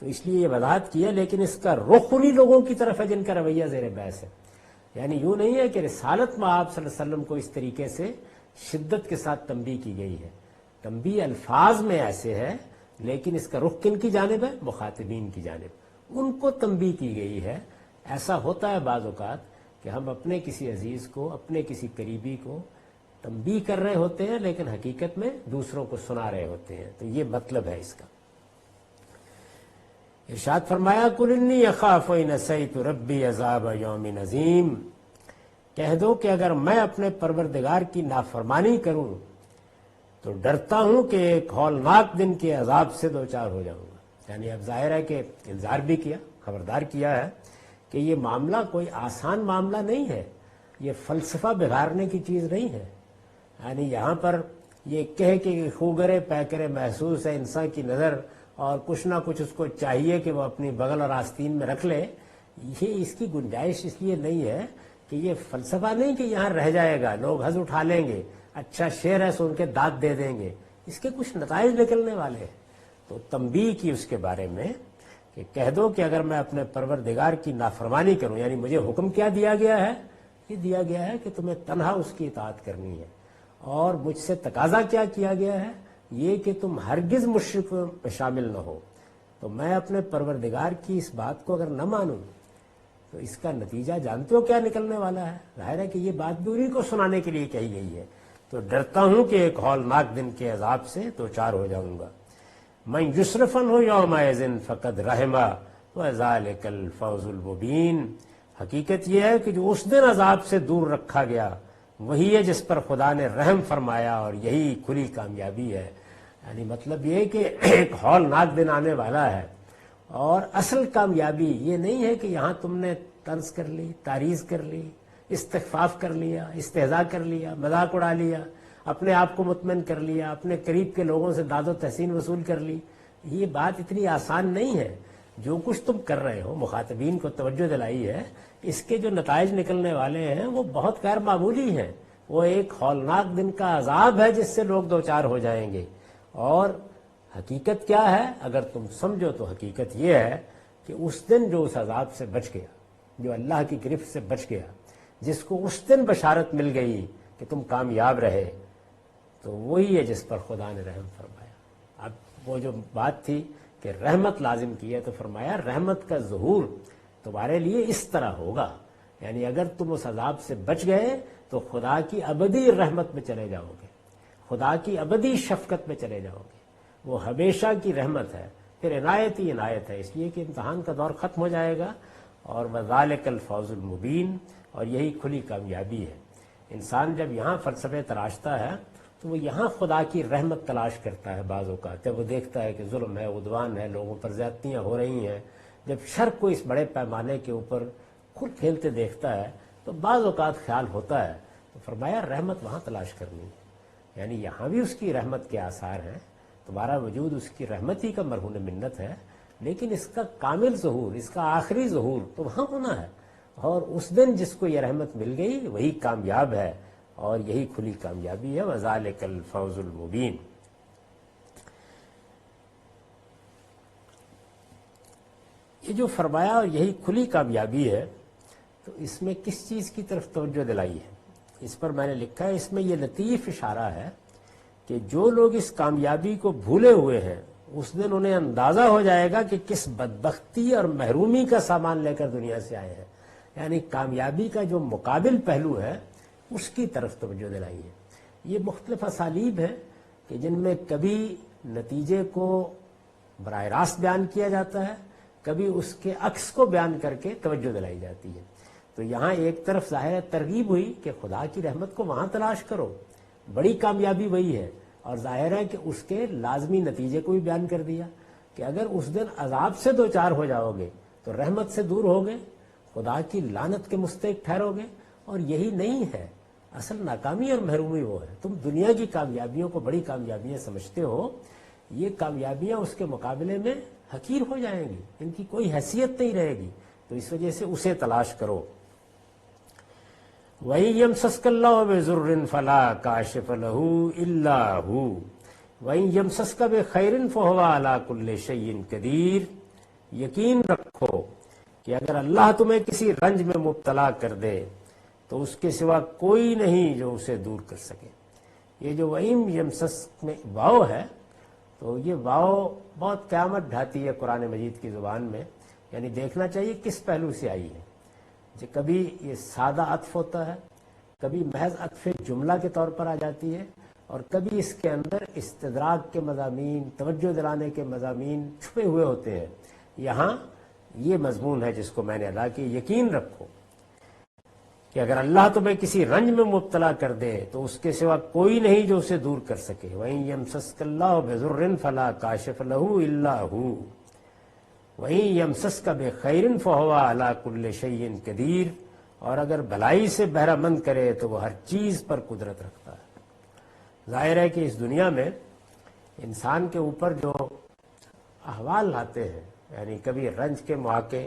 تو اس لیے یہ وضاحت کیا، لیکن اس کا رخ انہی لوگوں کی طرف ہے جن کا رویہ زیر بحث ہے. یعنی یوں نہیں ہے کہ رسالت میں آپ صلی اللہ علیہ وسلم کو اس طریقے سے شدت کے ساتھ تنبیہ کی گئی ہے. تنبیہ الفاظ میں ایسے ہے، لیکن اس کا رخ کن کی جانب ہے؟ مخاطبین کی جانب، ان کو تنبیہ کی گئی ہے. ایسا ہوتا ہے بعض اوقات کہ ہم اپنے کسی عزیز کو، اپنے کسی قریبی کو تنبیہ کر رہے ہوتے ہیں، لیکن حقیقت میں دوسروں کو سنا رہے ہوتے ہیں. تو یہ مطلب ہے اس کا. ارشاد فرمایا قل انی اخاف ان عصیت ربی عذاب یوم عظیم، کہہ دو کہ اگر میں اپنے پروردگار کی نافرمانی کروں تو ڈرتا ہوں کہ ایک ہولناک دن کے عذاب سے دوچار ہو جاؤں گا. یعنی اب ظاہر ہے کہ انذار بھی کیا، خبردار کیا ہے کہ یہ معاملہ کوئی آسان معاملہ نہیں ہے، یہ فلسفہ بگاڑنے کی چیز نہیں ہے. یعنی یہاں پر یہ کہے کہ خوگرے پیکرے محسوس ہے انسان کی نظر اور کچھ نہ کچھ اس کو چاہیے کہ وہ اپنی بغل اور آستین میں رکھ لے، یہ اس کی گنجائش اس لیے نہیں ہے کہ یہ فلسفہ نہیں کہ یہاں رہ جائے گا، لوگ حظ اٹھا لیں گے، اچھا شعر ہے سن کے داد دے دیں گے. اس کے کچھ نتائج نکلنے والے ہیں. تو تنبیہ کی اس کے بارے میں کہ کہہ دو کہ اگر میں اپنے پروردگار کی نافرمانی کروں، یعنی مجھے حکم کیا دیا گیا ہے؟ یہ دیا گیا ہے کہ تمہیں تنہا اس کی اطاعت کرنی ہے. اور مجھ سے تقاضا کیا کیا گیا ہے؟ یہ کہ تم ہرگز مشرکوں میں شامل نہ ہو. تو میں اپنے پروردگار کی اس بات کو اگر نہ مانوں تو اس کا نتیجہ جانتے ہو کیا نکلنے والا ہے؟ ظاہر ہے کہ یہ بات بھی انہیں کو سنانے کے لیے کہی گئی ہے. تو ڈرتا ہوں کہ ایک ہولناک دن کے عذاب سے دوچار ہو جاؤں گا. من یصرفن ہو یومئذ فقد رحمہ وذلک الفوز المبین، حقیقت یہ ہے کہ جو اس دن عذاب سے دور رکھا گیا وہی ہے جس پر خدا نے رحم فرمایا، اور یہی کھلی کامیابی ہے. یعنی مطلب یہ کہ ایک ہولناک دن آنے والا ہے، اور اصل کامیابی یہ نہیں ہے کہ یہاں تم نے طنز کر لی، تعریض کر لی، استخفاف کر لیا، استہزاء کر لیا، مذاق اڑا لیا، اپنے آپ کو مطمئن کر لیا، اپنے قریب کے لوگوں سے داد و تحسین وصول کر لی. یہ بات اتنی آسان نہیں ہے. جو کچھ تم کر رہے ہو، مخاطبین کو توجہ دلائی ہے، اس کے جو نتائج نکلنے والے ہیں وہ بہت غیر معمولی ہیں. وہ ایک ہولناک دن کا عذاب ہے جس سے لوگ دوچار ہو جائیں گے. اور حقیقت کیا ہے؟ اگر تم سمجھو تو حقیقت یہ ہے کہ اس دن جو اس عذاب سے بچ گیا، جو اللہ کی گرفت سے بچ گیا، جس کو اس دن بشارت مل گئی کہ تم کامیاب رہے، تو وہی ہے جس پر خدا نے رحم فرمایا. اب وہ جو بات تھی کہ رحمت لازم کی ہے، تو فرمایا رحمت کا ظہور تمہارے لیے اس طرح ہوگا. یعنی اگر تم اس عذاب سے بچ گئے تو خدا کی ابدی رحمت میں چلے جاؤ گے، خدا کی ابدی شفقت میں چلے جاؤ گے. وہ ہمیشہ کی رحمت ہے، پھر عنایت ہی عنایت ہے، اس لیے کہ امتحان کا دور ختم ہو جائے گا. اور وذالک الفوز المبین، اور یہی کھلی کامیابی ہے. انسان جب یہاں فلسفے تراشتا ہے تو وہ یہاں خدا کی رحمت تلاش کرتا ہے. بعض اوقات جب وہ دیکھتا ہے کہ ظلم ہے، عدوان ہے، لوگوں پر زیادتیاں ہو رہی ہیں، جب شر کو اس بڑے پیمانے کے اوپر کھل کھیلتے دیکھتا ہے تو بعض اوقات خیال ہوتا ہے، تو فرمایا رحمت وہاں تلاش کرنی ہے. یعنی یہاں بھی اس کی رحمت کے آثار ہیں، تمہارا وجود اس کی رحمت ہی کا مرہون منت ہے، لیکن اس کا کامل ظہور، اس کا آخری ظہور تو وہاں ہونا ہے. اور اس دن جس کو یہ رحمت مل گئی وہی کامیاب ہے، اور یہی کھلی کامیابی ہے. وذالک الفوز المبین. یہ جو فرمایا اور یہی کھلی کامیابی ہے، تو اس میں کس چیز کی طرف توجہ دلائی ہے؟ اس پر میں نے لکھا ہے، اس میں یہ لطیف اشارہ ہے کہ جو لوگ اس کامیابی کو بھولے ہوئے ہیں اس دن انہیں اندازہ ہو جائے گا کہ کس بدبختی اور محرومی کا سامان لے کر دنیا سے آئے ہیں. یعنی کامیابی کا جو مقابل پہلو ہے اس کی طرف توجہ دلائی ہے. یہ مختلف اسالیب ہیں کہ جن میں کبھی نتیجے کو براہ راست بیان کیا جاتا ہے، کبھی اس کے عکس کو بیان کر کے توجہ دلائی جاتی ہے. تو یہاں ایک طرف ظاہر ترغیب ہوئی کہ خدا کی رحمت کو وہاں تلاش کرو، بڑی کامیابی وہی ہے. اور ظاہر ہے کہ اس کے لازمی نتیجے کو بھی بیان کر دیا کہ اگر اس دن عذاب سے دوچار ہو جاؤ گے تو رحمت سے دور ہوگے، خدا کی لعنت کے مستحق ٹھہرو گے. اور یہی نہیں ہے اصل ناکامی اور محرومی، وہ ہے تم دنیا کی کامیابیوں کو بڑی کامیابیاں سمجھتے ہو، یہ کامیابیاں اس کے مقابلے میں حقیر ہو جائیں گی، ان کی کوئی حیثیت نہیں رہے گی. تو اس وجہ سے اسے تلاش کرو. وَإِن يَمْسَسْكَ اللَّهُ بِضُرٍّ فَلَا كَاشِفَ لَهُ إِلَّا هُوَ وَإِن يَمْسَسْكَ بِخَيْرٍ فَهُوَ عَلَى كُلِّ شَيْءٍ قَدِيرٌ. یقین رکھو کہ اگر اللہ تمہیں کسی رنج میں مبتلا کر دے تو اس کے سوا کوئی نہیں جو اسے دور کر سکے۔ یہ جو وَإِن يَمْسَسْكَ میں واو ہے، تو یہ واو بہت قیامت ڈھاتی ہے قرآن مجید کی زبان میں، یعنی دیکھنا چاہیے کس پہلو سے آئی ہے۔ جو کبھی یہ سادہ عطف ہوتا ہے، کبھی محض عطف جملہ کے طور پر آ جاتی ہے، اور کبھی اس کے اندر استدراک کے مضامین، توجہ دلانے کے مضامین چھپے ہوئے ہوتے ہیں۔ یہاں یہ مضمون ہے جس کو میں نے ادا کی، یقین رکھو کہ اگر اللہ تمہیں کسی رنج میں مبتلا کر دے تو اس کے سوا کوئی نہیں جو اسے دور کر سکے۔ وَإِن يَمْسَسْكَ اللَّهُ بِضُرٍّ فَلَا كَاشِفَ لَهُ إِلَّا هُوَ وَإِن يَمْسَسْكَ بِخَيْرٍ فَهُوَ عَلَى كُلِّ شَيْءٍ قَدِيرٌ، اور اگر بھلائی سے بہرہ مند کرے تو وہ ہر چیز پر قدرت رکھتا ہے۔ ظاہر ہے کہ اس دنیا میں انسان کے اوپر جو احوال آتے ہیں، یعنی کبھی رنج کے مواقع،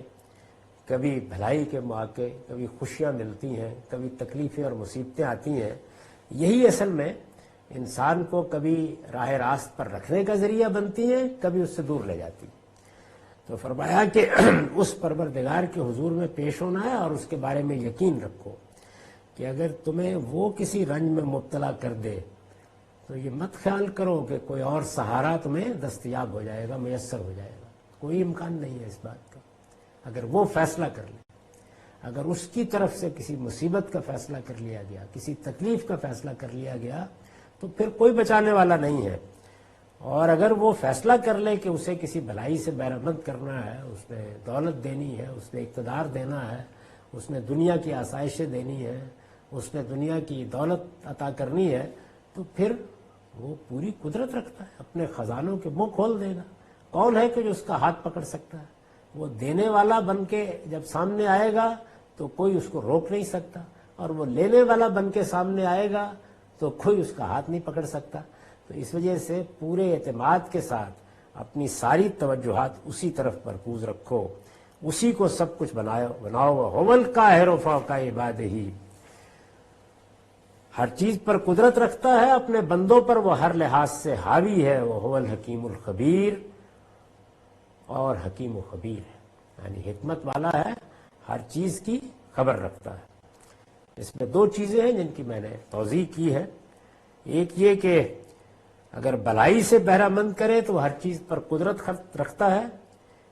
کبھی بھلائی کے مواقع، کبھی خوشیاں ملتی ہیں، کبھی تکلیفیں اور مصیبتیں آتی ہیں، یہی اصل میں انسان کو کبھی راہ راست پر رکھنے کا ذریعہ بنتی ہیں، کبھی اس سے دور لے جاتی ہیں۔ تو فرمایا کہ اس پروردگار کے حضور میں پیش ہونا ہے اور اس کے بارے میں یقین رکھو کہ اگر تمہیں وہ کسی رنج میں مبتلا کر دے تو یہ مت خیال کرو کہ کوئی اور سہارا تمہیں دستیاب ہو جائے گا، میسر ہو جائے گا۔ کوئی امکان نہیں ہے اس بات کا۔ اگر وہ فیصلہ کر لے، اگر اس کی طرف سے کسی مصیبت کا فیصلہ کر لیا گیا، کسی تکلیف کا فیصلہ کر لیا گیا، تو پھر کوئی بچانے والا نہیں ہے۔ اور اگر وہ فیصلہ کر لے کہ اسے کسی بھلائی سے بہرہ مند کرنا ہے، اس نے دولت دینی ہے، اس نے اقتدار دینا ہے، اس نے دنیا کی آسائشیں دینی ہے، اس نے دنیا کی دولت عطا کرنی ہے، تو پھر وہ پوری قدرت رکھتا ہے، اپنے خزانوں کے منہ کھول دے گا۔ کون ہے کہ جو اس کا ہاتھ پکڑ سکتا ہے؟ وہ دینے والا بن کے جب سامنے آئے گا تو کوئی اس کو روک نہیں سکتا، اور وہ لینے والا بن کے سامنے آئے گا تو کوئی اس کا ہاتھ نہیں پکڑ سکتا۔ تو اس وجہ سے پورے اعتماد کے ساتھ اپنی ساری توجہات اسی طرف مرکوز رکھو، اسی کو سب کچھ بناؤ۔ وَهُوَ الْقَاهِرُ فَوْقَ عِبَادِهِ، ہر چیز پر قدرت رکھتا ہے، اپنے بندوں پر وہ ہر لحاظ سے حاوی ہے۔ وَهُوَ الْحَكِيمُ الْخَبِيرُ، اور حکیم و خبیر ہے، یعنی حکمت والا ہے، ہر چیز کی خبر رکھتا ہے۔ اس میں دو چیزیں ہیں جن کی میں نے توضیح کی ہے۔ ایک یہ کہ اگر بھلائی سے بہرہ مند کرے تو ہر چیز پر قدرت رکھتا ہے،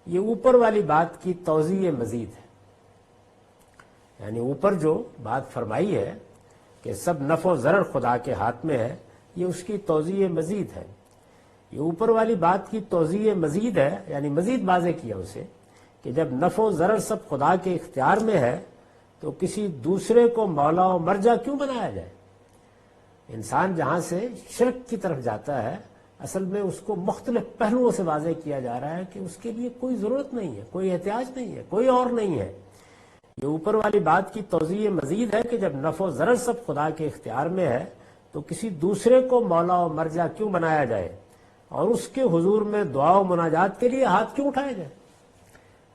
یہ اوپر والی بات کی توضیح مزید ہے۔ یعنی اوپر جو بات فرمائی ہے کہ سب نفع و ضرر خدا کے ہاتھ میں ہے، یہ اس کی توضیح مزید ہے۔ یہ اوپر والی بات کی توضیح مزید ہے، یعنی مزید واضح کیا اسے کہ جب نفع و ضرر سب خدا کے اختیار میں ہے تو کسی دوسرے کو مولا و مرجع کیوں بنایا جائے؟ انسان جہاں سے شرک کی طرف جاتا ہے، اصل میں اس کو مختلف پہلوؤں سے واضح کیا جا رہا ہے کہ اس کے لیے کوئی ضرورت نہیں ہے، کوئی احتیاج نہیں ہے، کوئی اور نہیں ہے۔ یہ اوپر والی بات کی توضیح مزید ہے کہ جب نفع و ضرر سب خدا کے اختیار میں ہے تو کسی دوسرے کو مولا و مرجع کیوں بنایا جائے، اور اس کے حضور میں دعا و مناجات کے لیے ہاتھ کیوں اٹھائے جائے؟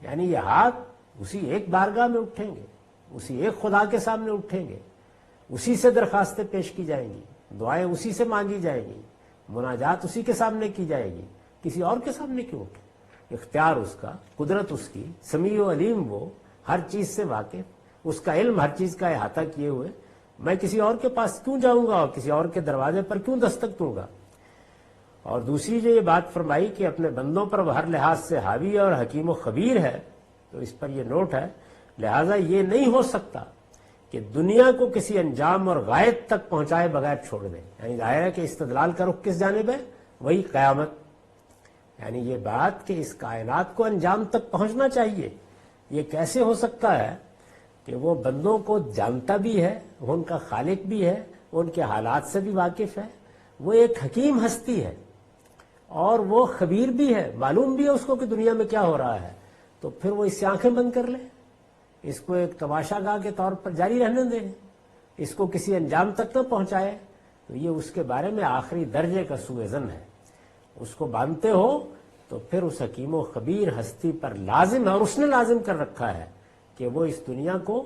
یعنی یہ ہاتھ اسی ایک بارگاہ میں اٹھیں گے، اسی ایک خدا کے سامنے اٹھیں گے، اسی سے درخواستیں پیش کی جائیں گی، دعائیں اسی سے مانگی جائیں گی، مناجات اسی کے سامنے کی جائے گی، کسی اور کے سامنے کیوں اٹھے؟ اختیار اس کا، قدرت اس کی، سمیع و علیم، وہ ہر چیز سے واقف، اس کا علم ہر چیز کا احاطہ کیے ہوئے، میں کسی اور کے پاس کیوں جاؤں گا اور کسی اور کے دروازے پر کیوں دستک دوں گا؟ اور دوسری جو یہ بات فرمائی کہ اپنے بندوں پر وہ ہر لحاظ سے حاوی اور حکیم و خبیر ہے، تو اس پر یہ نوٹ ہے، لہذا یہ نہیں ہو سکتا کہ دنیا کو کسی انجام اور غائب تک پہنچائے بغیر چھوڑ دیں۔ یعنی ظاہر ہے کہ استدلال کا رخ کس جانب ہے؟ وہی قیامت۔ یعنی یہ بات کہ اس کائنات کو انجام تک پہنچنا چاہیے، یہ کیسے ہو سکتا ہے کہ وہ بندوں کو جانتا بھی ہے، وہ ان کا خالق بھی ہے، وہ ان کے حالات سے بھی واقف ہے، وہ ایک حکیم ہستی ہے، اور وہ خبیر بھی ہے، معلوم بھی ہے اس کو کہ دنیا میں کیا ہو رہا ہے، تو پھر وہ اس سے آنکھیں بند کر لے، اس کو ایک تماشا گاہ کے طور پر جاری رہنے دے، اس کو کسی انجام تک نہ پہنچائے، تو یہ اس کے بارے میں آخری درجے کا سوء ظن ہے۔ اس کو مانتے ہو تو پھر اس حکیم و خبیر ہستی پر لازم ہے، اور اس نے لازم کر رکھا ہے کہ وہ اس دنیا کو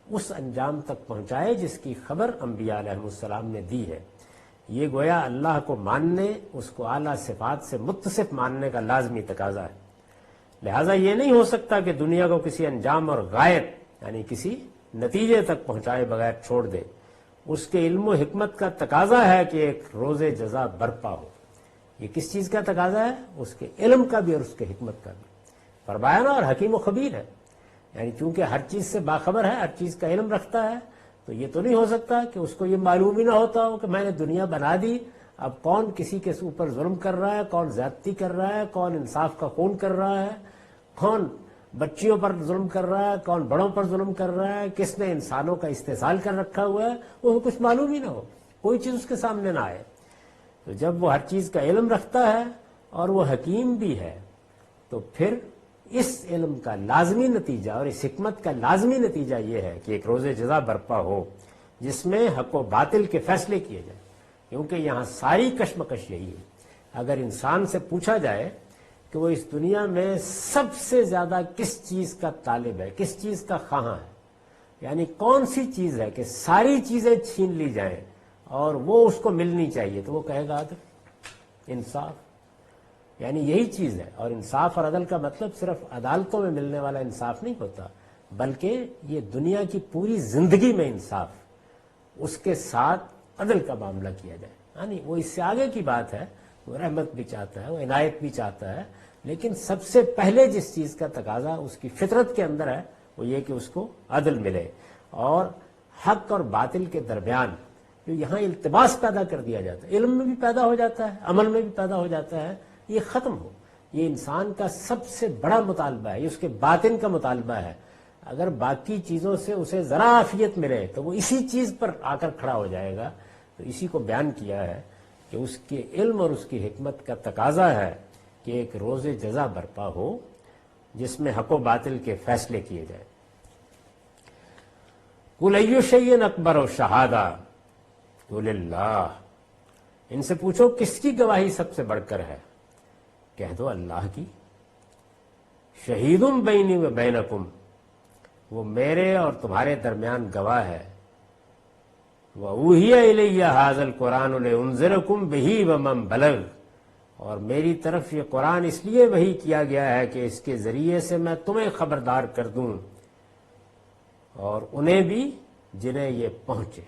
اس انجام تک پہنچائے جس کی خبر انبیاء علیہ السلام نے دی ہے۔ یہ گویا اللہ کو ماننے، اس کو اعلیٰ صفات سے متصف ماننے کا لازمی تقاضا ہے۔ لہٰذا یہ نہیں ہو سکتا کہ دنیا کو کسی انجام اور غایت یعنی کسی نتیجے تک پہنچائے بغیر چھوڑ دے۔ اس کے علم و حکمت کا تقاضا ہے کہ ایک روز جزا برپا ہو۔ یہ کس چیز کا تقاضا ہے؟ اس کے علم کا بھی اور اس کے حکمت کا بھی۔ فرمایا نا اور حکیم و خبیر ہے، یعنی چونکہ ہر چیز سے باخبر ہے، ہر چیز کا علم رکھتا ہے، تو یہ تو نہیں ہو سکتا کہ اس کو یہ معلوم ہی نہ ہوتا ہو کہ میں نے دنیا بنا دی، اب کون کسی کے اوپر ظلم کر رہا ہے، کون زیادتی کر رہا ہے، کون انصاف کا خون کر رہا ہے، کون بچیوں پر ظلم کر رہا ہے، کون بڑوں پر ظلم کر رہا ہے، کس نے انسانوں کا استحصال کر رکھا ہوا ہے، وہ کچھ معلوم ہی نہ ہو، کوئی چیز اس کے سامنے نہ آئے۔ تو جب وہ ہر چیز کا علم رکھتا ہے اور وہ حکیم بھی ہے، تو پھر اس علم کا لازمی نتیجہ اور اس حکمت کا لازمی نتیجہ یہ ہے کہ ایک روز جزا برپا ہو جس میں حق و باطل کے فیصلے کیے جائیں، کیونکہ یہاں ساری کشمکش یہی ہے۔ اگر انسان سے پوچھا جائے کہ وہ اس دنیا میں سب سے زیادہ کس چیز کا طالب ہے، کس چیز کا خواہاں ہے، یعنی کون سی چیز ہے کہ ساری چیزیں چھین لی جائیں اور وہ اس کو ملنی چاہیے، تو وہ کہے گا عدل، انصاف، یعنی یہی چیز ہے۔ اور انصاف اور عدل کا مطلب صرف عدالتوں میں ملنے والا انصاف نہیں ہوتا، بلکہ یہ دنیا کی پوری زندگی میں انصاف، اس کے ساتھ عدل کا معاملہ کیا جائے۔ یعنی وہ اس سے آگے کی بات ہے، وہ رحمت بھی چاہتا ہے، وہ عنایت بھی چاہتا ہے، لیکن سب سے پہلے جس چیز کا تقاضا اس کی فطرت کے اندر ہے وہ یہ کہ اس کو عدل ملے، اور حق اور باطل کے درمیان جو یہاں التباس پیدا کر دیا جاتا ہے، علم میں بھی پیدا ہو جاتا ہے، عمل میں بھی پیدا ہو جاتا ہے، یہ ختم ہو۔ یہ انسان کا سب سے بڑا مطالبہ ہے، یہ اس کے باطن کا مطالبہ ہے۔ اگر باقی چیزوں سے اسے ذرا عافیت ملے تو وہ اسی چیز پر آ کر کھڑا ہو جائے گا۔ تو اسی کو بیان کیا ہے کہ اس کے علم اور اس کی حکمت کا تقاضا ہے کہ ایک روز جزا برپا ہو جس میں حق و باطل کے فیصلے کیے جائیں۔ قُلْ أَيُّ شَيْءٍ أَكْبَرُ شَهَادَةً قُلِ اللَّهُ، ان سے پوچھو کس کی گواہی سب سے بڑھ کر ہے؟ کہہ دو اللہ کی۔ شہیدٌ بینی و بینکم، وہ میرے اور تمہارے درمیان گواہ ہے۔ وَأُوحِیَ إِلَیَّ هَٰذَا الْقُرْآنُ لِأُنذِرَکُم بِهِ وَمَن بَلَغَ، اور میری طرف یہ قرآن اس لیے وحی کیا گیا ہے کہ اس کے ذریعے سے میں تمہیں خبردار کر دوں اور انہیں بھی جنہیں یہ پہنچے۔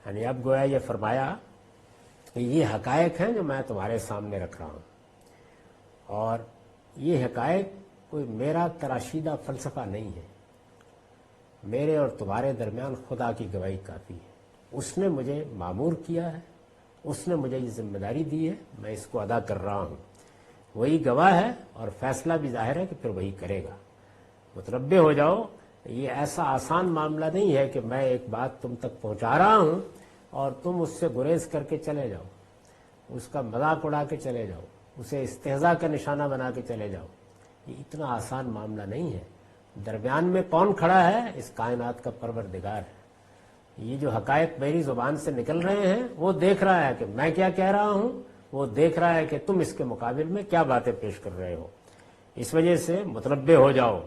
یعنی اب گویا یہ فرمایا کہ یہ حقائق ہیں جو میں تمہارے سامنے رکھ رہا ہوں، اور یہ حقائق کوئی میرا تراشیدہ فلسفہ نہیں ہے، میرے اور تمہارے درمیان خدا کی گواہی کافی ہے۔ اس نے مجھے مامور کیا ہے، اس نے مجھے یہ ذمہ داری دی ہے، میں اس کو ادا کر رہا ہوں۔ وہی گواہ ہے اور فیصلہ بھی ظاہر ہے کہ پھر وہی کرے گا۔ متنبہ ہو جاؤ، یہ ایسا آسان معاملہ نہیں ہے کہ میں ایک بات تم تک پہنچا رہا ہوں اور تم اس سے گریز کر کے چلے جاؤ، اس کا مذاق اڑا کے چلے جاؤ، اسے استہزاء کا نشانہ بنا کے چلے جاؤ۔ یہ اتنا آسان معاملہ نہیں ہے۔ درمیان میں کون کھڑا ہے؟ اس کائنات کا پروردگار ہے۔ یہ جو حقائق میری زبان سے نکل رہے ہیں وہ دیکھ رہا ہے کہ میں کیا کہہ رہا ہوں، وہ دیکھ رہا ہے کہ تم اس کے مقابل میں کیا باتیں پیش کر رہے ہو۔ اس وجہ سے متنبہ ہو جاؤ۔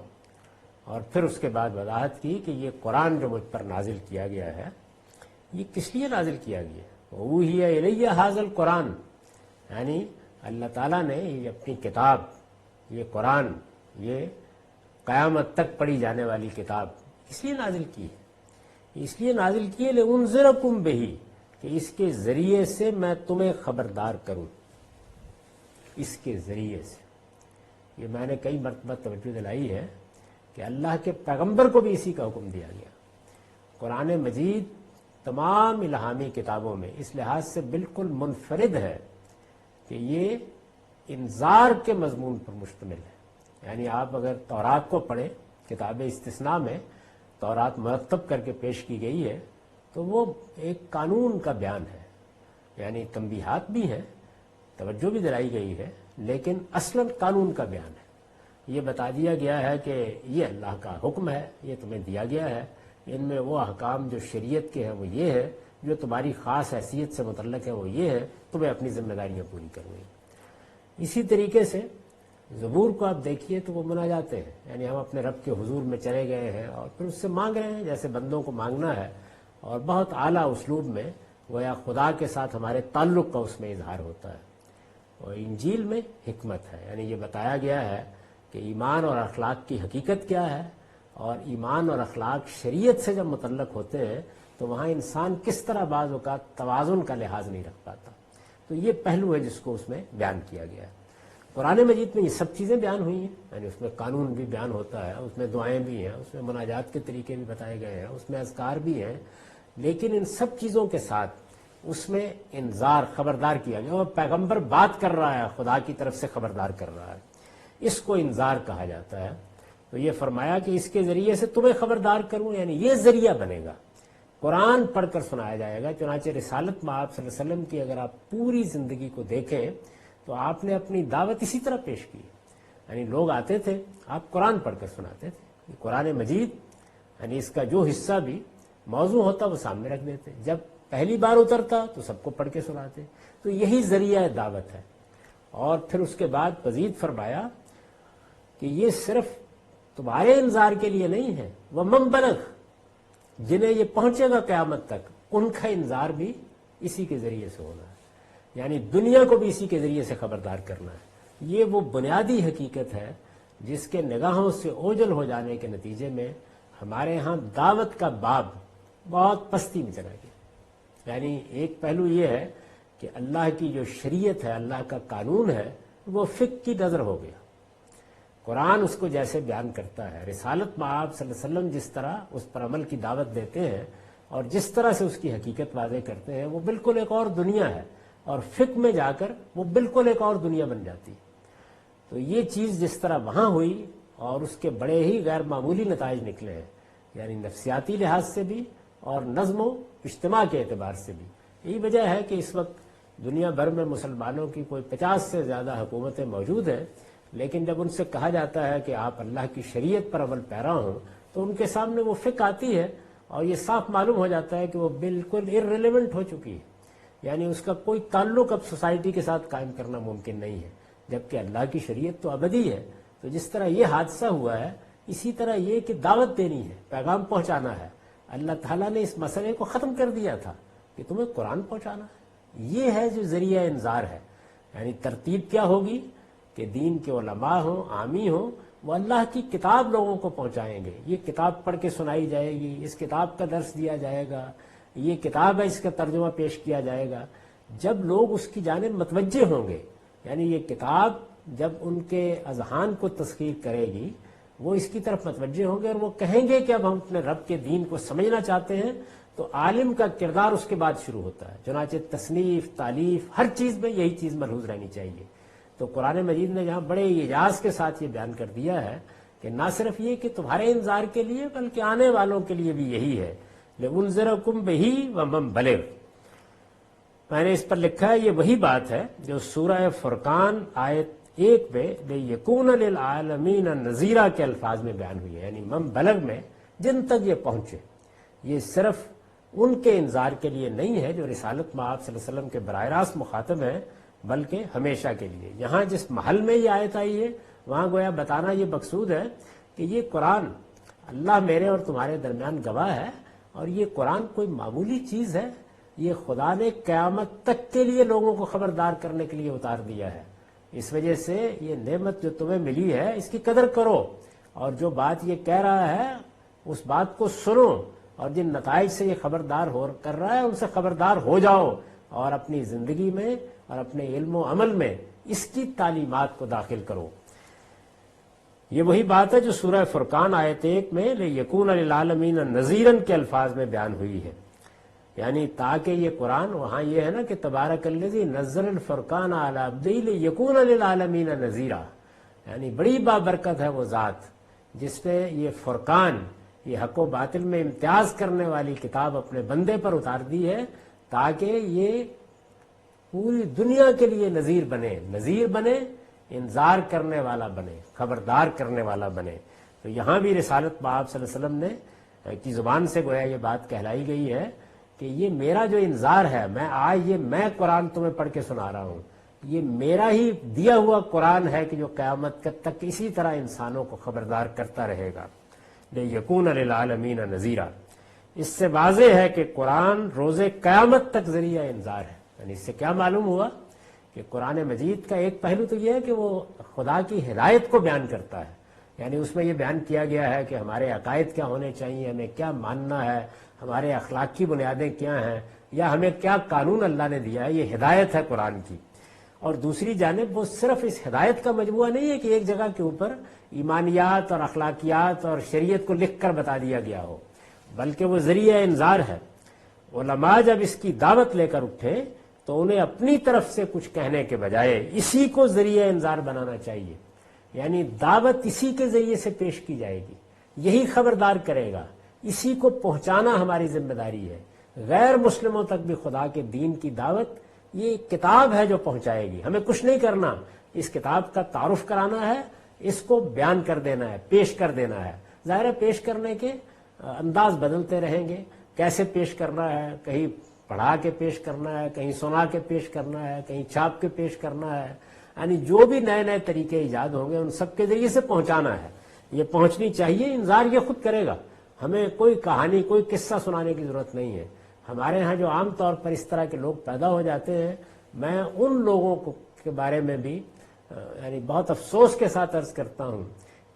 اور پھر اس کے بعد وضاحت کی کہ یہ قرآن جو مجھ پر نازل کیا گیا ہے یہ کس لیے نازل کیا گیا ہے؟ اوحی الی ھذا القرآن، یعنی اللہ تعالیٰ نے یہ اپنی کتاب، یہ قرآن، یہ قیامت تک پڑھی جانے والی کتاب اس لیے نازل کی ہے، اس لیے نازل کی ہے لِأُنذِرَکُم بِہِ، کہ اس کے ذریعے سے میں تمہیں خبردار کروں۔ اس کے ذریعے سے، یہ میں نے کئی مرتبہ توجہ دلائی ہے کہ اللہ کے پیغمبر کو بھی اسی کا حکم دیا گیا۔ قرآن مجید تمام الہامی کتابوں میں اس لحاظ سے بالکل منفرد ہے کہ یہ انذار کے مضمون پر مشتمل ہے۔ یعنی آپ اگر تورات کو پڑھیں، کتاب استثناء میں تورات مرتب کر کے پیش کی گئی ہے، تو وہ ایک قانون کا بیان ہے، یعنی تنبیہات بھی ہیں، توجہ بھی دلائی گئی ہے، لیکن اصلاً قانون کا بیان ہے۔ یہ بتا دیا گیا ہے کہ یہ اللہ کا حکم ہے، یہ تمہیں دیا گیا ہے، ان میں وہ احکام جو شریعت کے ہیں وہ یہ ہے، جو تمہاری خاص حیثیت سے متعلق ہے وہ یہ ہے، تمہیں اپنی ذمہ داریاں پوری کرنی۔ اسی طریقے سے زبور کو آپ دیکھیے تو وہ مناجاتے ہیں، یعنی ہم اپنے رب کے حضور میں چلے گئے ہیں اور پھر اس سے مانگ رہے ہیں جیسے بندوں کو مانگنا ہے، اور بہت اعلیٰ اسلوب میں گویا خدا کے ساتھ ہمارے تعلق کا اس میں اظہار ہوتا ہے۔ اور انجیل میں حکمت ہے، یعنی یہ بتایا گیا ہے کہ ایمان اور اخلاق کی حقیقت کیا ہے، اور ایمان اور اخلاق شریعت سے جب متعلق ہوتے ہیں تو وہاں انسان کس طرح بعض اوقات توازن کا لحاظ نہیں رکھ پاتا. تو یہ پہلو ہے جس کو اس میں بیان کیا گیا ہے. قرآن مجید میں یہ سب چیزیں بیان ہوئی ہیں، یعنی اس میں قانون بھی بیان ہوتا ہے، اس میں دعائیں بھی ہیں، اس میں مناجات کے طریقے بھی بتائے گئے ہیں، اس میں اذکار بھی ہیں، لیکن ان سب چیزوں کے ساتھ اس میں انذار، خبردار کیا گیا. اور پیغمبر بات کر رہا ہے، خدا کی طرف سے خبردار کر رہا ہے، اس کو انذار کہا جاتا ہے. تو یہ فرمایا کہ اس کے ذریعے سے تمہیں خبردار کروں، یعنی یہ ذریعہ بنے گا. قرآن پڑھ کر سنایا جائے گا. چنانچہ رسالت میں آپ صلی اللہ علیہ وسلم کی اگر آپ پوری زندگی کو دیکھیں تو آپ نے اپنی دعوت اسی طرح پیش کی. یعنی لوگ آتے تھے، آپ قرآن پڑھ کر سناتے تھے. قرآن مجید یعنی اس کا جو حصہ بھی موضوع ہوتا وہ سامنے رکھ دیتے. جب پہلی بار اترتا تو سب کو پڑھ کے سناتے. تو یہی ذریعہ دعوت ہے. اور پھر اس کے بعد مزید فرمایا کہ یہ صرف تمہارے انذار کے لیے نہیں ہے، وہ من بلغ، جنہیں یہ پہنچے گا قیامت تک ان کا انذار بھی اسی کے ذریعے سے ہونا ہے. یعنی دنیا کو بھی اسی کے ذریعے سے خبردار کرنا ہے. یہ وہ بنیادی حقیقت ہے جس کے نگاہوں سے اوجھل ہو جانے کے نتیجے میں ہمارے ہاں دعوت کا باب بہت پستی میں چلا گیا. یعنی ایک پہلو یہ ہے کہ اللہ کی جو شریعت ہے، اللہ کا قانون ہے، وہ فقہ کی نظر ہو گیا. قرآن اس کو جیسے بیان کرتا ہے، رسالت میں آپ صلی اللہ علیہ وسلم جس طرح اس پر عمل کی دعوت دیتے ہیں اور جس طرح سے اس کی حقیقت واضح کرتے ہیں، وہ بالکل ایک اور دنیا ہے. اور فقہ میں جا کر وہ بالکل ایک اور دنیا بن جاتی. تو یہ چیز جس طرح وہاں ہوئی اور اس کے بڑے ہی غیر معمولی نتائج نکلے ہیں، یعنی نفسیاتی لحاظ سے بھی اور نظم و اجتماع کے اعتبار سے بھی. یہی وجہ ہے کہ اس وقت دنیا بھر میں مسلمانوں کی کوئی 50 سے زیادہ حکومتیں موجود ہیں، لیکن جب ان سے کہا جاتا ہے کہ آپ اللہ کی شریعت پر عمل پیرا ہوں تو ان کے سامنے وہ فقہ آتی ہے اور یہ صاف معلوم ہو جاتا ہے کہ وہ بالکل ارریلیونٹ ہو چکی ہے. یعنی اس کا کوئی تعلق اب سوسائٹی کے ساتھ قائم کرنا ممکن نہیں ہے، جبکہ اللہ کی شریعت تو ابدی ہے. تو جس طرح یہ حادثہ ہوا ہے، اسی طرح یہ کہ دعوت دینی ہے، پیغام پہنچانا ہے. اللہ تعالیٰ نے اس مسئلے کو ختم کر دیا تھا کہ تمہیں قرآن پہنچانا ہے. یہ ہے جو ذریعہ انذار ہے. یعنی ترتیب کیا ہوگی کہ دین کے علماء ہوں، عامی ہوں، وہ اللہ کی کتاب لوگوں کو پہنچائیں گے. یہ کتاب پڑھ کے سنائی جائے گی، اس کتاب کا درس دیا جائے گا، یہ کتاب ہے، اس کا ترجمہ پیش کیا جائے گا. جب لوگ اس کی جانب متوجہ ہوں گے، یعنی یہ کتاب جب ان کے اذہان کو تسخیر کرے گی، وہ اس کی طرف متوجہ ہوں گے اور وہ کہیں گے کہ اب ہم اپنے رب کے دین کو سمجھنا چاہتے ہیں، تو عالم کا کردار اس کے بعد شروع ہوتا ہے. چنانچہ تصنیف، تالیف، ہر چیز میں یہی چیز ملحوظ رہنی چاہیے. تو قرآن مجید نے یہاں بڑے اعجاز کے ساتھ یہ بیان کر دیا ہے کہ نہ صرف یہ کہ تمہارے انذار کے لیے بلکہ آنے والوں کے لیے بھی یہی ہے. لِأُنذِرَكُمْ بِهِ وَمَنْ بَلِغَ. میں نے اس پر لکھا ہے یہ وہی بات ہے جو سورہ فرقان آیت 1 میں لِيَكُونَ لِلْعَالَمِينَ نَذِيرًا کے الفاظ میں بیان ہوئی ہے. یعنی من بلغ میں جن تک یہ پہنچے، یہ صرف ان کے انذار کے لیے نہیں ہے جو رسالت میں آپ صلی اللہ علیہ وسلم کے براہ راست مخاطب ہیں، بلکہ ہمیشہ کے لیے. یہاں جس محل میں یہ آیت آئی ہے وہاں گویا بتانا یہ مقصود ہے کہ یہ قرآن اللہ میرے اور تمہارے درمیان گواہ ہے، اور یہ قرآن کوئی معمولی چیز ہے. یہ خدا نے قیامت تک کے لیے لوگوں کو خبردار کرنے کے لیے اتار دیا ہے. اس وجہ سے یہ نعمت جو تمہیں ملی ہے اس کی قدر کرو، اور جو بات یہ کہہ رہا ہے اس بات کو سنو، اور جن نتائج سے یہ خبردار کر رہا ہے ان سے خبردار ہو جاؤ، اور اپنی زندگی میں اور اپنے علم و عمل میں اس کی تعلیمات کو داخل کرو. یہ وہی بات ہے جو سورہ فرقان آیت 1 میں لِيَكُونَ لِلْعَالَمِينَ نَذِيرًا کے الفاظ میں بیان ہوئی ہے. یعنی تاکہ یہ قرآن وہاں یہ ہے نا کہ تبارک الذی نزل الفرقان علی عبدہ لِيَكُونَ لِلْعَالَمِينَ نَذِيرًا. یعنی بڑی بابرکت ہے وہ ذات جس نے یہ فرقان، یہ حق و باطل میں امتیاز کرنے والی کتاب اپنے بندے پر اتار دی ہے تاکہ یہ پوری دنیا کے لیے نذیر بنے، انذار کرنے والا بنے، خبردار کرنے والا بنے. تو یہاں بھی رسالت باب صلی اللہ علیہ وسلم نے کی زبان سے گویا یہ بات کہلائی گئی ہے کہ یہ میرا جو انذار ہے، میں قرآن تمہیں پڑھ کے سنا رہا ہوں، یہ میرا ہی دیا ہوا قرآن ہے کہ جو قیامت تک اسی طرح انسانوں کو خبردار کرتا رہے گا. لِيَكُونَ لِلْعَالَمِينَ نَذِيرًا. اس سے واضح ہے کہ قرآن روز قیامت تک ذریعہ انذار ہے. یعنی اس سے کیا معلوم ہوا کہ قرآن مجید کا ایک پہلو تو یہ ہے کہ وہ خدا کی ہدایت کو بیان کرتا ہے، یعنی اس میں یہ بیان کیا گیا ہے کہ ہمارے عقائد کیا ہونے چاہیے، ہمیں کیا ماننا ہے، ہمارے اخلاق کی بنیادیں کیا ہیں، یا ہمیں کیا قانون اللہ نے دیا ہے، یہ ہدایت ہے قرآن کی۔ اور دوسری جانب وہ صرف اس ہدایت کا مجموعہ نہیں ہے کہ ایک جگہ کے اوپر ایمانیات اور اخلاقیات اور شریعت کو لکھ کر بتا دیا گیا ہو، بلکہ وہ ذریعہ انذار ہے۔ علماء جب اس کی دعوت لے کر اٹھے تو انہیں اپنی طرف سے کچھ کہنے کے بجائے اسی کو ذریعہ انذار بنانا چاہیے، یعنی دعوت اسی کے ذریعے سے پیش کی جائے گی، یہی خبردار کرے گا، اسی کو پہنچانا ہماری ذمہ داری ہے۔ غیر مسلموں تک بھی خدا کے دین کی دعوت یہ کتاب ہے جو پہنچائے گی، ہمیں کچھ نہیں کرنا، اس کتاب کا تعارف کرانا ہے، اس کو بیان کر دینا ہے، پیش کر دینا ہے۔ ظاہر ہے پیش کرنے کے انداز بدلتے رہیں گے، کیسے پیش کرنا ہے، کہیں پڑھا کے پیش کرنا ہے، کہیں سنا کے پیش کرنا ہے، کہیں چھاپ کے پیش کرنا ہے، یعنی جو بھی نئے نئے طریقے ایجاد ہوں گے ان سب کے ذریعے سے پہنچانا ہے، یہ پہنچنی چاہیے، انذار یہ خود کرے گا، ہمیں کوئی کہانی کوئی قصہ سنانے کی ضرورت نہیں ہے۔ ہمارے ہاں جو عام طور پر اس طرح کے لوگ پیدا ہو جاتے ہیں، میں ان لوگوں کے بارے میں بھی یعنی بہت افسوس کے ساتھ عرض کرتا ہوں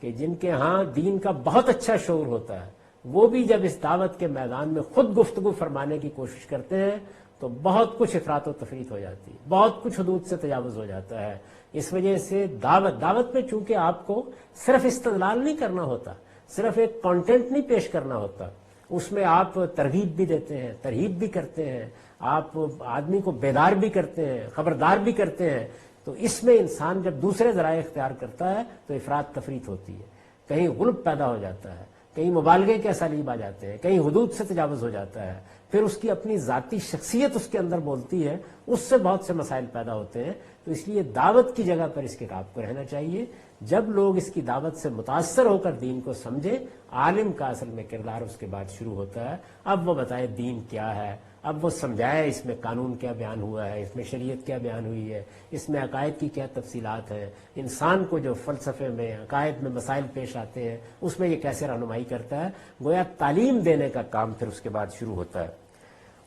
کہ جن کے ہاں دین کا بہت اچھا شعور ہوتا ہے، وہ بھی جب اس دعوت کے میدان میں خود گفتگو فرمانے کی کوشش کرتے ہیں تو بہت کچھ افراط و تفریط ہو جاتی ہے، بہت کچھ حدود سے تجاوز ہو جاتا ہے۔ اس وجہ سے دعوت میں چونکہ آپ کو صرف استدلال نہیں کرنا ہوتا، صرف ایک کانٹینٹ نہیں پیش کرنا ہوتا، اس میں آپ ترغیب بھی دیتے ہیں، ترہیب بھی کرتے ہیں، آپ آدمی کو بیدار بھی کرتے ہیں، خبردار بھی کرتے ہیں۔ تو اس میں انسان جب دوسرے ذرائع اختیار کرتا ہے تو افراط تفریط ہوتی ہے، کہیں غلب پیدا ہو جاتا ہے، کہیں مبالغے کے اسالیب آ جاتے ہیں، کہیں حدود سے تجاوز ہو جاتا ہے، پھر اس کی اپنی ذاتی شخصیت اس کے اندر بولتی ہے، اس سے بہت سے مسائل پیدا ہوتے ہیں۔ تو اس لیے دعوت کی جگہ پر اس کتاب کو رہنا چاہیے۔ جب لوگ اس کی دعوت سے متاثر ہو کر دین کو سمجھے، عالم کا اصل میں کردار اس کے بعد شروع ہوتا ہے۔ اب وہ بتائے دین کیا ہے، اب وہ سمجھائے اس میں قانون کیا بیان ہوا ہے، اس میں شریعت کیا بیان ہوئی ہے، اس میں عقائد کی کیا تفصیلات ہیں، انسان کو جو فلسفے میں عقائد میں مسائل پیش آتے ہیں اس میں یہ کیسے رہنمائی کرتا ہے۔ گویا تعلیم دینے کا کام پھر اس کے بعد شروع ہوتا ہے۔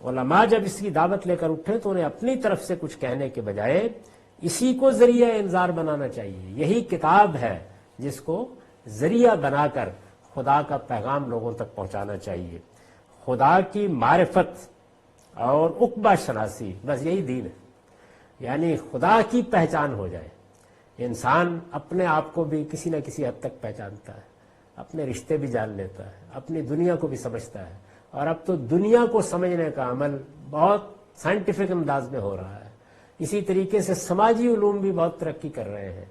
علماء جب اس کی دعوت لے کر اٹھے تو انہیں اپنی طرف سے کچھ کہنے کے بجائے اسی کو ذریعہ انذار بنانا چاہیے، یہی کتاب ہے جس کو ذریعہ بنا کر خدا کا پیغام لوگوں تک پہنچانا چاہیے۔ خدا کی معرفت اور عقبہ شناسی، بس یہی دین ہے، یعنی خدا کی پہچان ہو جائے، انسان اپنے آپ کو بھی کسی نہ کسی حد تک پہچانتا ہے، اپنے رشتے بھی جان لیتا ہے، اپنی دنیا کو بھی سمجھتا ہے، اور اب تو دنیا کو سمجھنے کا عمل بہت سائنٹیفک انداز میں ہو رہا ہے۔ اسی طریقے سے سماجی علوم بھی بہت ترقی کر رہے ہیں،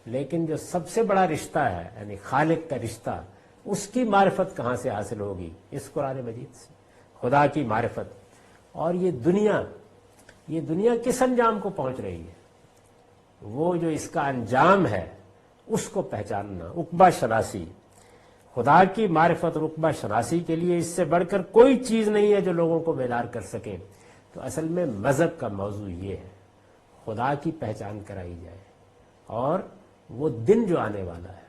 لیکن جو سب سے بڑا رشتہ ہے یعنی خالق کا رشتہ، اس کی معرفت کہاں سے حاصل ہوگی؟ اس قرآن مجید سے، خدا کی معرفت۔ اور یہ دنیا کس انجام کو پہنچ رہی ہے؟ وہ جو اس کا انجام ہے اس کو پہچاننا، عقبہ شناسی۔ خدا کی معرفت اور عقبہ شناسی کے لیے اس سے بڑھ کر کوئی چیز نہیں ہے جو لوگوں کو بیدار کر سکے۔ تو اصل میں مذہب کا موضوع یہ ہے، خدا کی پہچان کرائی جائے، اور وہ دن جو آنے والا ہے،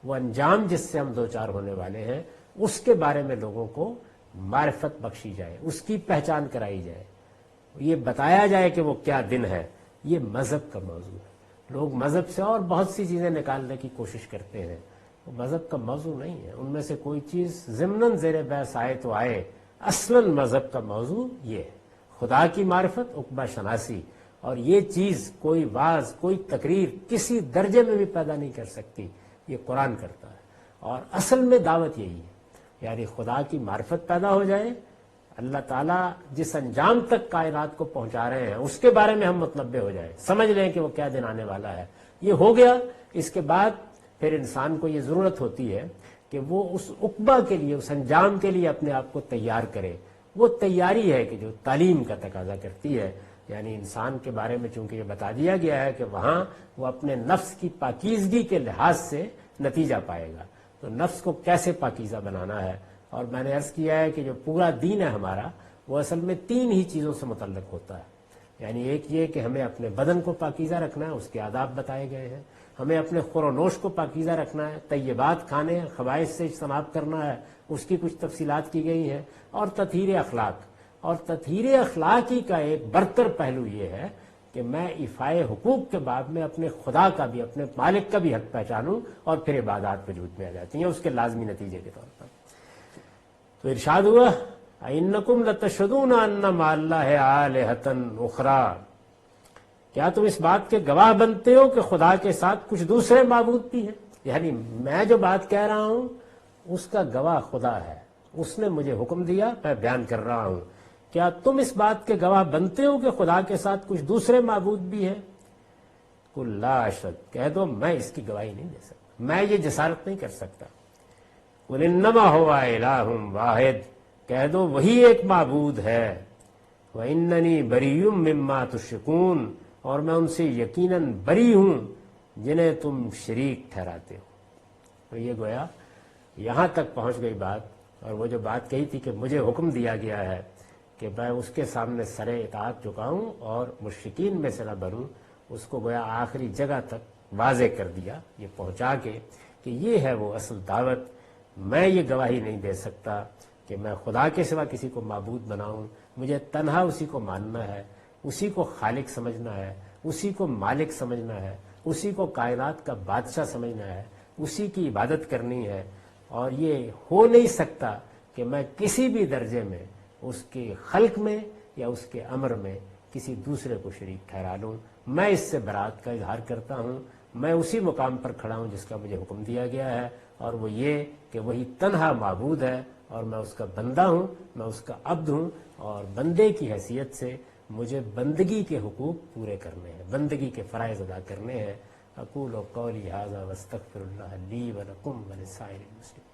وہ انجام جس سے ہم دوچار ہونے والے ہیں، اس کے بارے میں لوگوں کو معرفت بخشی جائے، اس کی پہچان کرائی جائے، یہ بتایا جائے کہ وہ کیا دن ہے۔ یہ مذہب کا موضوع ہے۔ لوگ مذہب سے اور بہت سی چیزیں نکالنے کی کوشش کرتے ہیں، وہ مذہب کا موضوع نہیں ہے۔ ان میں سے کوئی چیز ضمناً زیر بحث آئے تو آئے، اصلاً مذہب کا موضوع یہ ہے، خدا کی معرفت، عقبہ شناسی۔ اور یہ چیز کوئی واعظ، کوئی تقریر کسی درجے میں بھی پیدا نہیں کر سکتی، یہ قرآن کرتا ہے۔ اور اصل میں دعوت یہی ہے، یعنی خدا کی معرفت پیدا ہو جائے، اللہ تعالیٰ جس انجام تک کائنات کو پہنچا رہے ہیں اس کے بارے میں ہم متنبع ہو جائیں، سمجھ لیں کہ وہ کیا دن آنے والا ہے۔ یہ ہو گیا، اس کے بعد پھر انسان کو یہ ضرورت ہوتی ہے کہ وہ اس عقبہ کے لیے، اس انجام کے لیے اپنے آپ کو تیار کرے۔ وہ تیاری ہے کہ جو تعلیم کا تقاضا کرتی ہے، یعنی انسان کے بارے میں چونکہ یہ بتا دیا گیا ہے کہ وہاں وہ اپنے نفس کی پاکیزگی کے لحاظ سے نتیجہ پائے گا، تو نفس کو کیسے پاکیزہ بنانا ہے۔ اور میں نے عرض کیا ہے کہ جو پورا دین ہے ہمارا، وہ اصل میں 3 ہی چیزوں سے متعلق ہوتا ہے، یعنی ایک یہ کہ ہمیں اپنے بدن کو پاکیزہ رکھنا ہے، اس کے آداب بتائے گئے ہیں، ہمیں اپنے خور و نوش کو پاکیزہ رکھنا ہے، طیبات کھانے ہیں، خبائث سے اجتناب کرنا ہے، اس کی کچھ تفصیلات کی گئی ہیں، اور تطہیر اخلاق۔ اور تطہیر اخلاقی کا ایک برتر پہلو یہ ہے کہ میں ایفائے حقوق کے بعد میں اپنے خدا کا بھی، اپنے مالک کا بھی حق پہچانوں، اور پھر عبادات وجود میں آ جاتی ہیں اس کے لازمی نتیجے کے طور پر۔ تو ارشاد ہوا اِنَّکُمْ لَتَشْهَدُونَ أَنَّ مَعَ اللَّهِ آلِهَةً أُخْرَىٰ، کیا تم اس بات کے گواہ بنتے ہو کہ خدا کے ساتھ کچھ دوسرے معبود بھی ہیں؟ یعنی میں جو بات کہہ رہا ہوں اس کا گواہ خدا ہے، اس نے مجھے حکم دیا، میں بیان کر رہا ہوں۔ کیا تم اس بات کے گواہ بنتے ہو کہ خدا کے ساتھ کچھ دوسرے معبود بھی ہیں؟ قُلْ لَا أَشْهَدُ، کہہ دو میں اس کی گواہی نہیں دے سکتا، میں یہ جسارت نہیں کر سکتا۔ قُلْ إِنَّمَا هُوَ إِلَٰهٌ وَاحِدٌ، کہہ دو وہی ایک معبود ہے۔ وَإِنَّنِي بَرِيٌّ مِّمَّا تُشْرِكُونَ، اور میں ان سے یقیناً بری ہوں جنہیں تم شریک ٹھہراتے ہو۔ تو یہ گویا یہاں تک پہنچ گئی بات، اور وہ جو بات کہی تھی کہ مجھے حکم دیا گیا ہے کہ میں اس کے سامنے سر اطاعت جھکاؤں اور مشرکین میں سے نہ بنوں، اس کو گویا آخری جگہ تک واضح کر دیا، یہ پہنچا کے کہ یہ ہے وہ اصل دعوت۔ میں یہ گواہی نہیں دے سکتا کہ میں خدا کے سوا کسی کو معبود بناؤں، مجھے تنہا اسی کو ماننا ہے، اسی کو خالق سمجھنا ہے، اسی کو مالک سمجھنا ہے، اسی کو کائنات کا بادشاہ سمجھنا ہے، اسی کی عبادت کرنی ہے۔ اور یہ ہو نہیں سکتا کہ میں کسی بھی درجے میں اس کے خلق میں یا اس کے امر میں کسی دوسرے کو شریک ٹھہرا لوں۔ میں اس سے برات کا اظہار کرتا ہوں، میں اسی مقام پر کھڑا ہوں جس کا مجھے حکم دیا گیا ہے، اور وہ یہ کہ وہی تنہا معبود ہے اور میں اس کا بندہ ہوں، میں اس کا عبد ہوں، اور بندے کی حیثیت سے مجھے بندگی کے حقوق پورے کرنے ہیں، بندگی کے فرائض ادا کرنے ہیں۔ اقول قولی ھذا واستغفر اللہ لی ولکم ولسائر المسلمین۔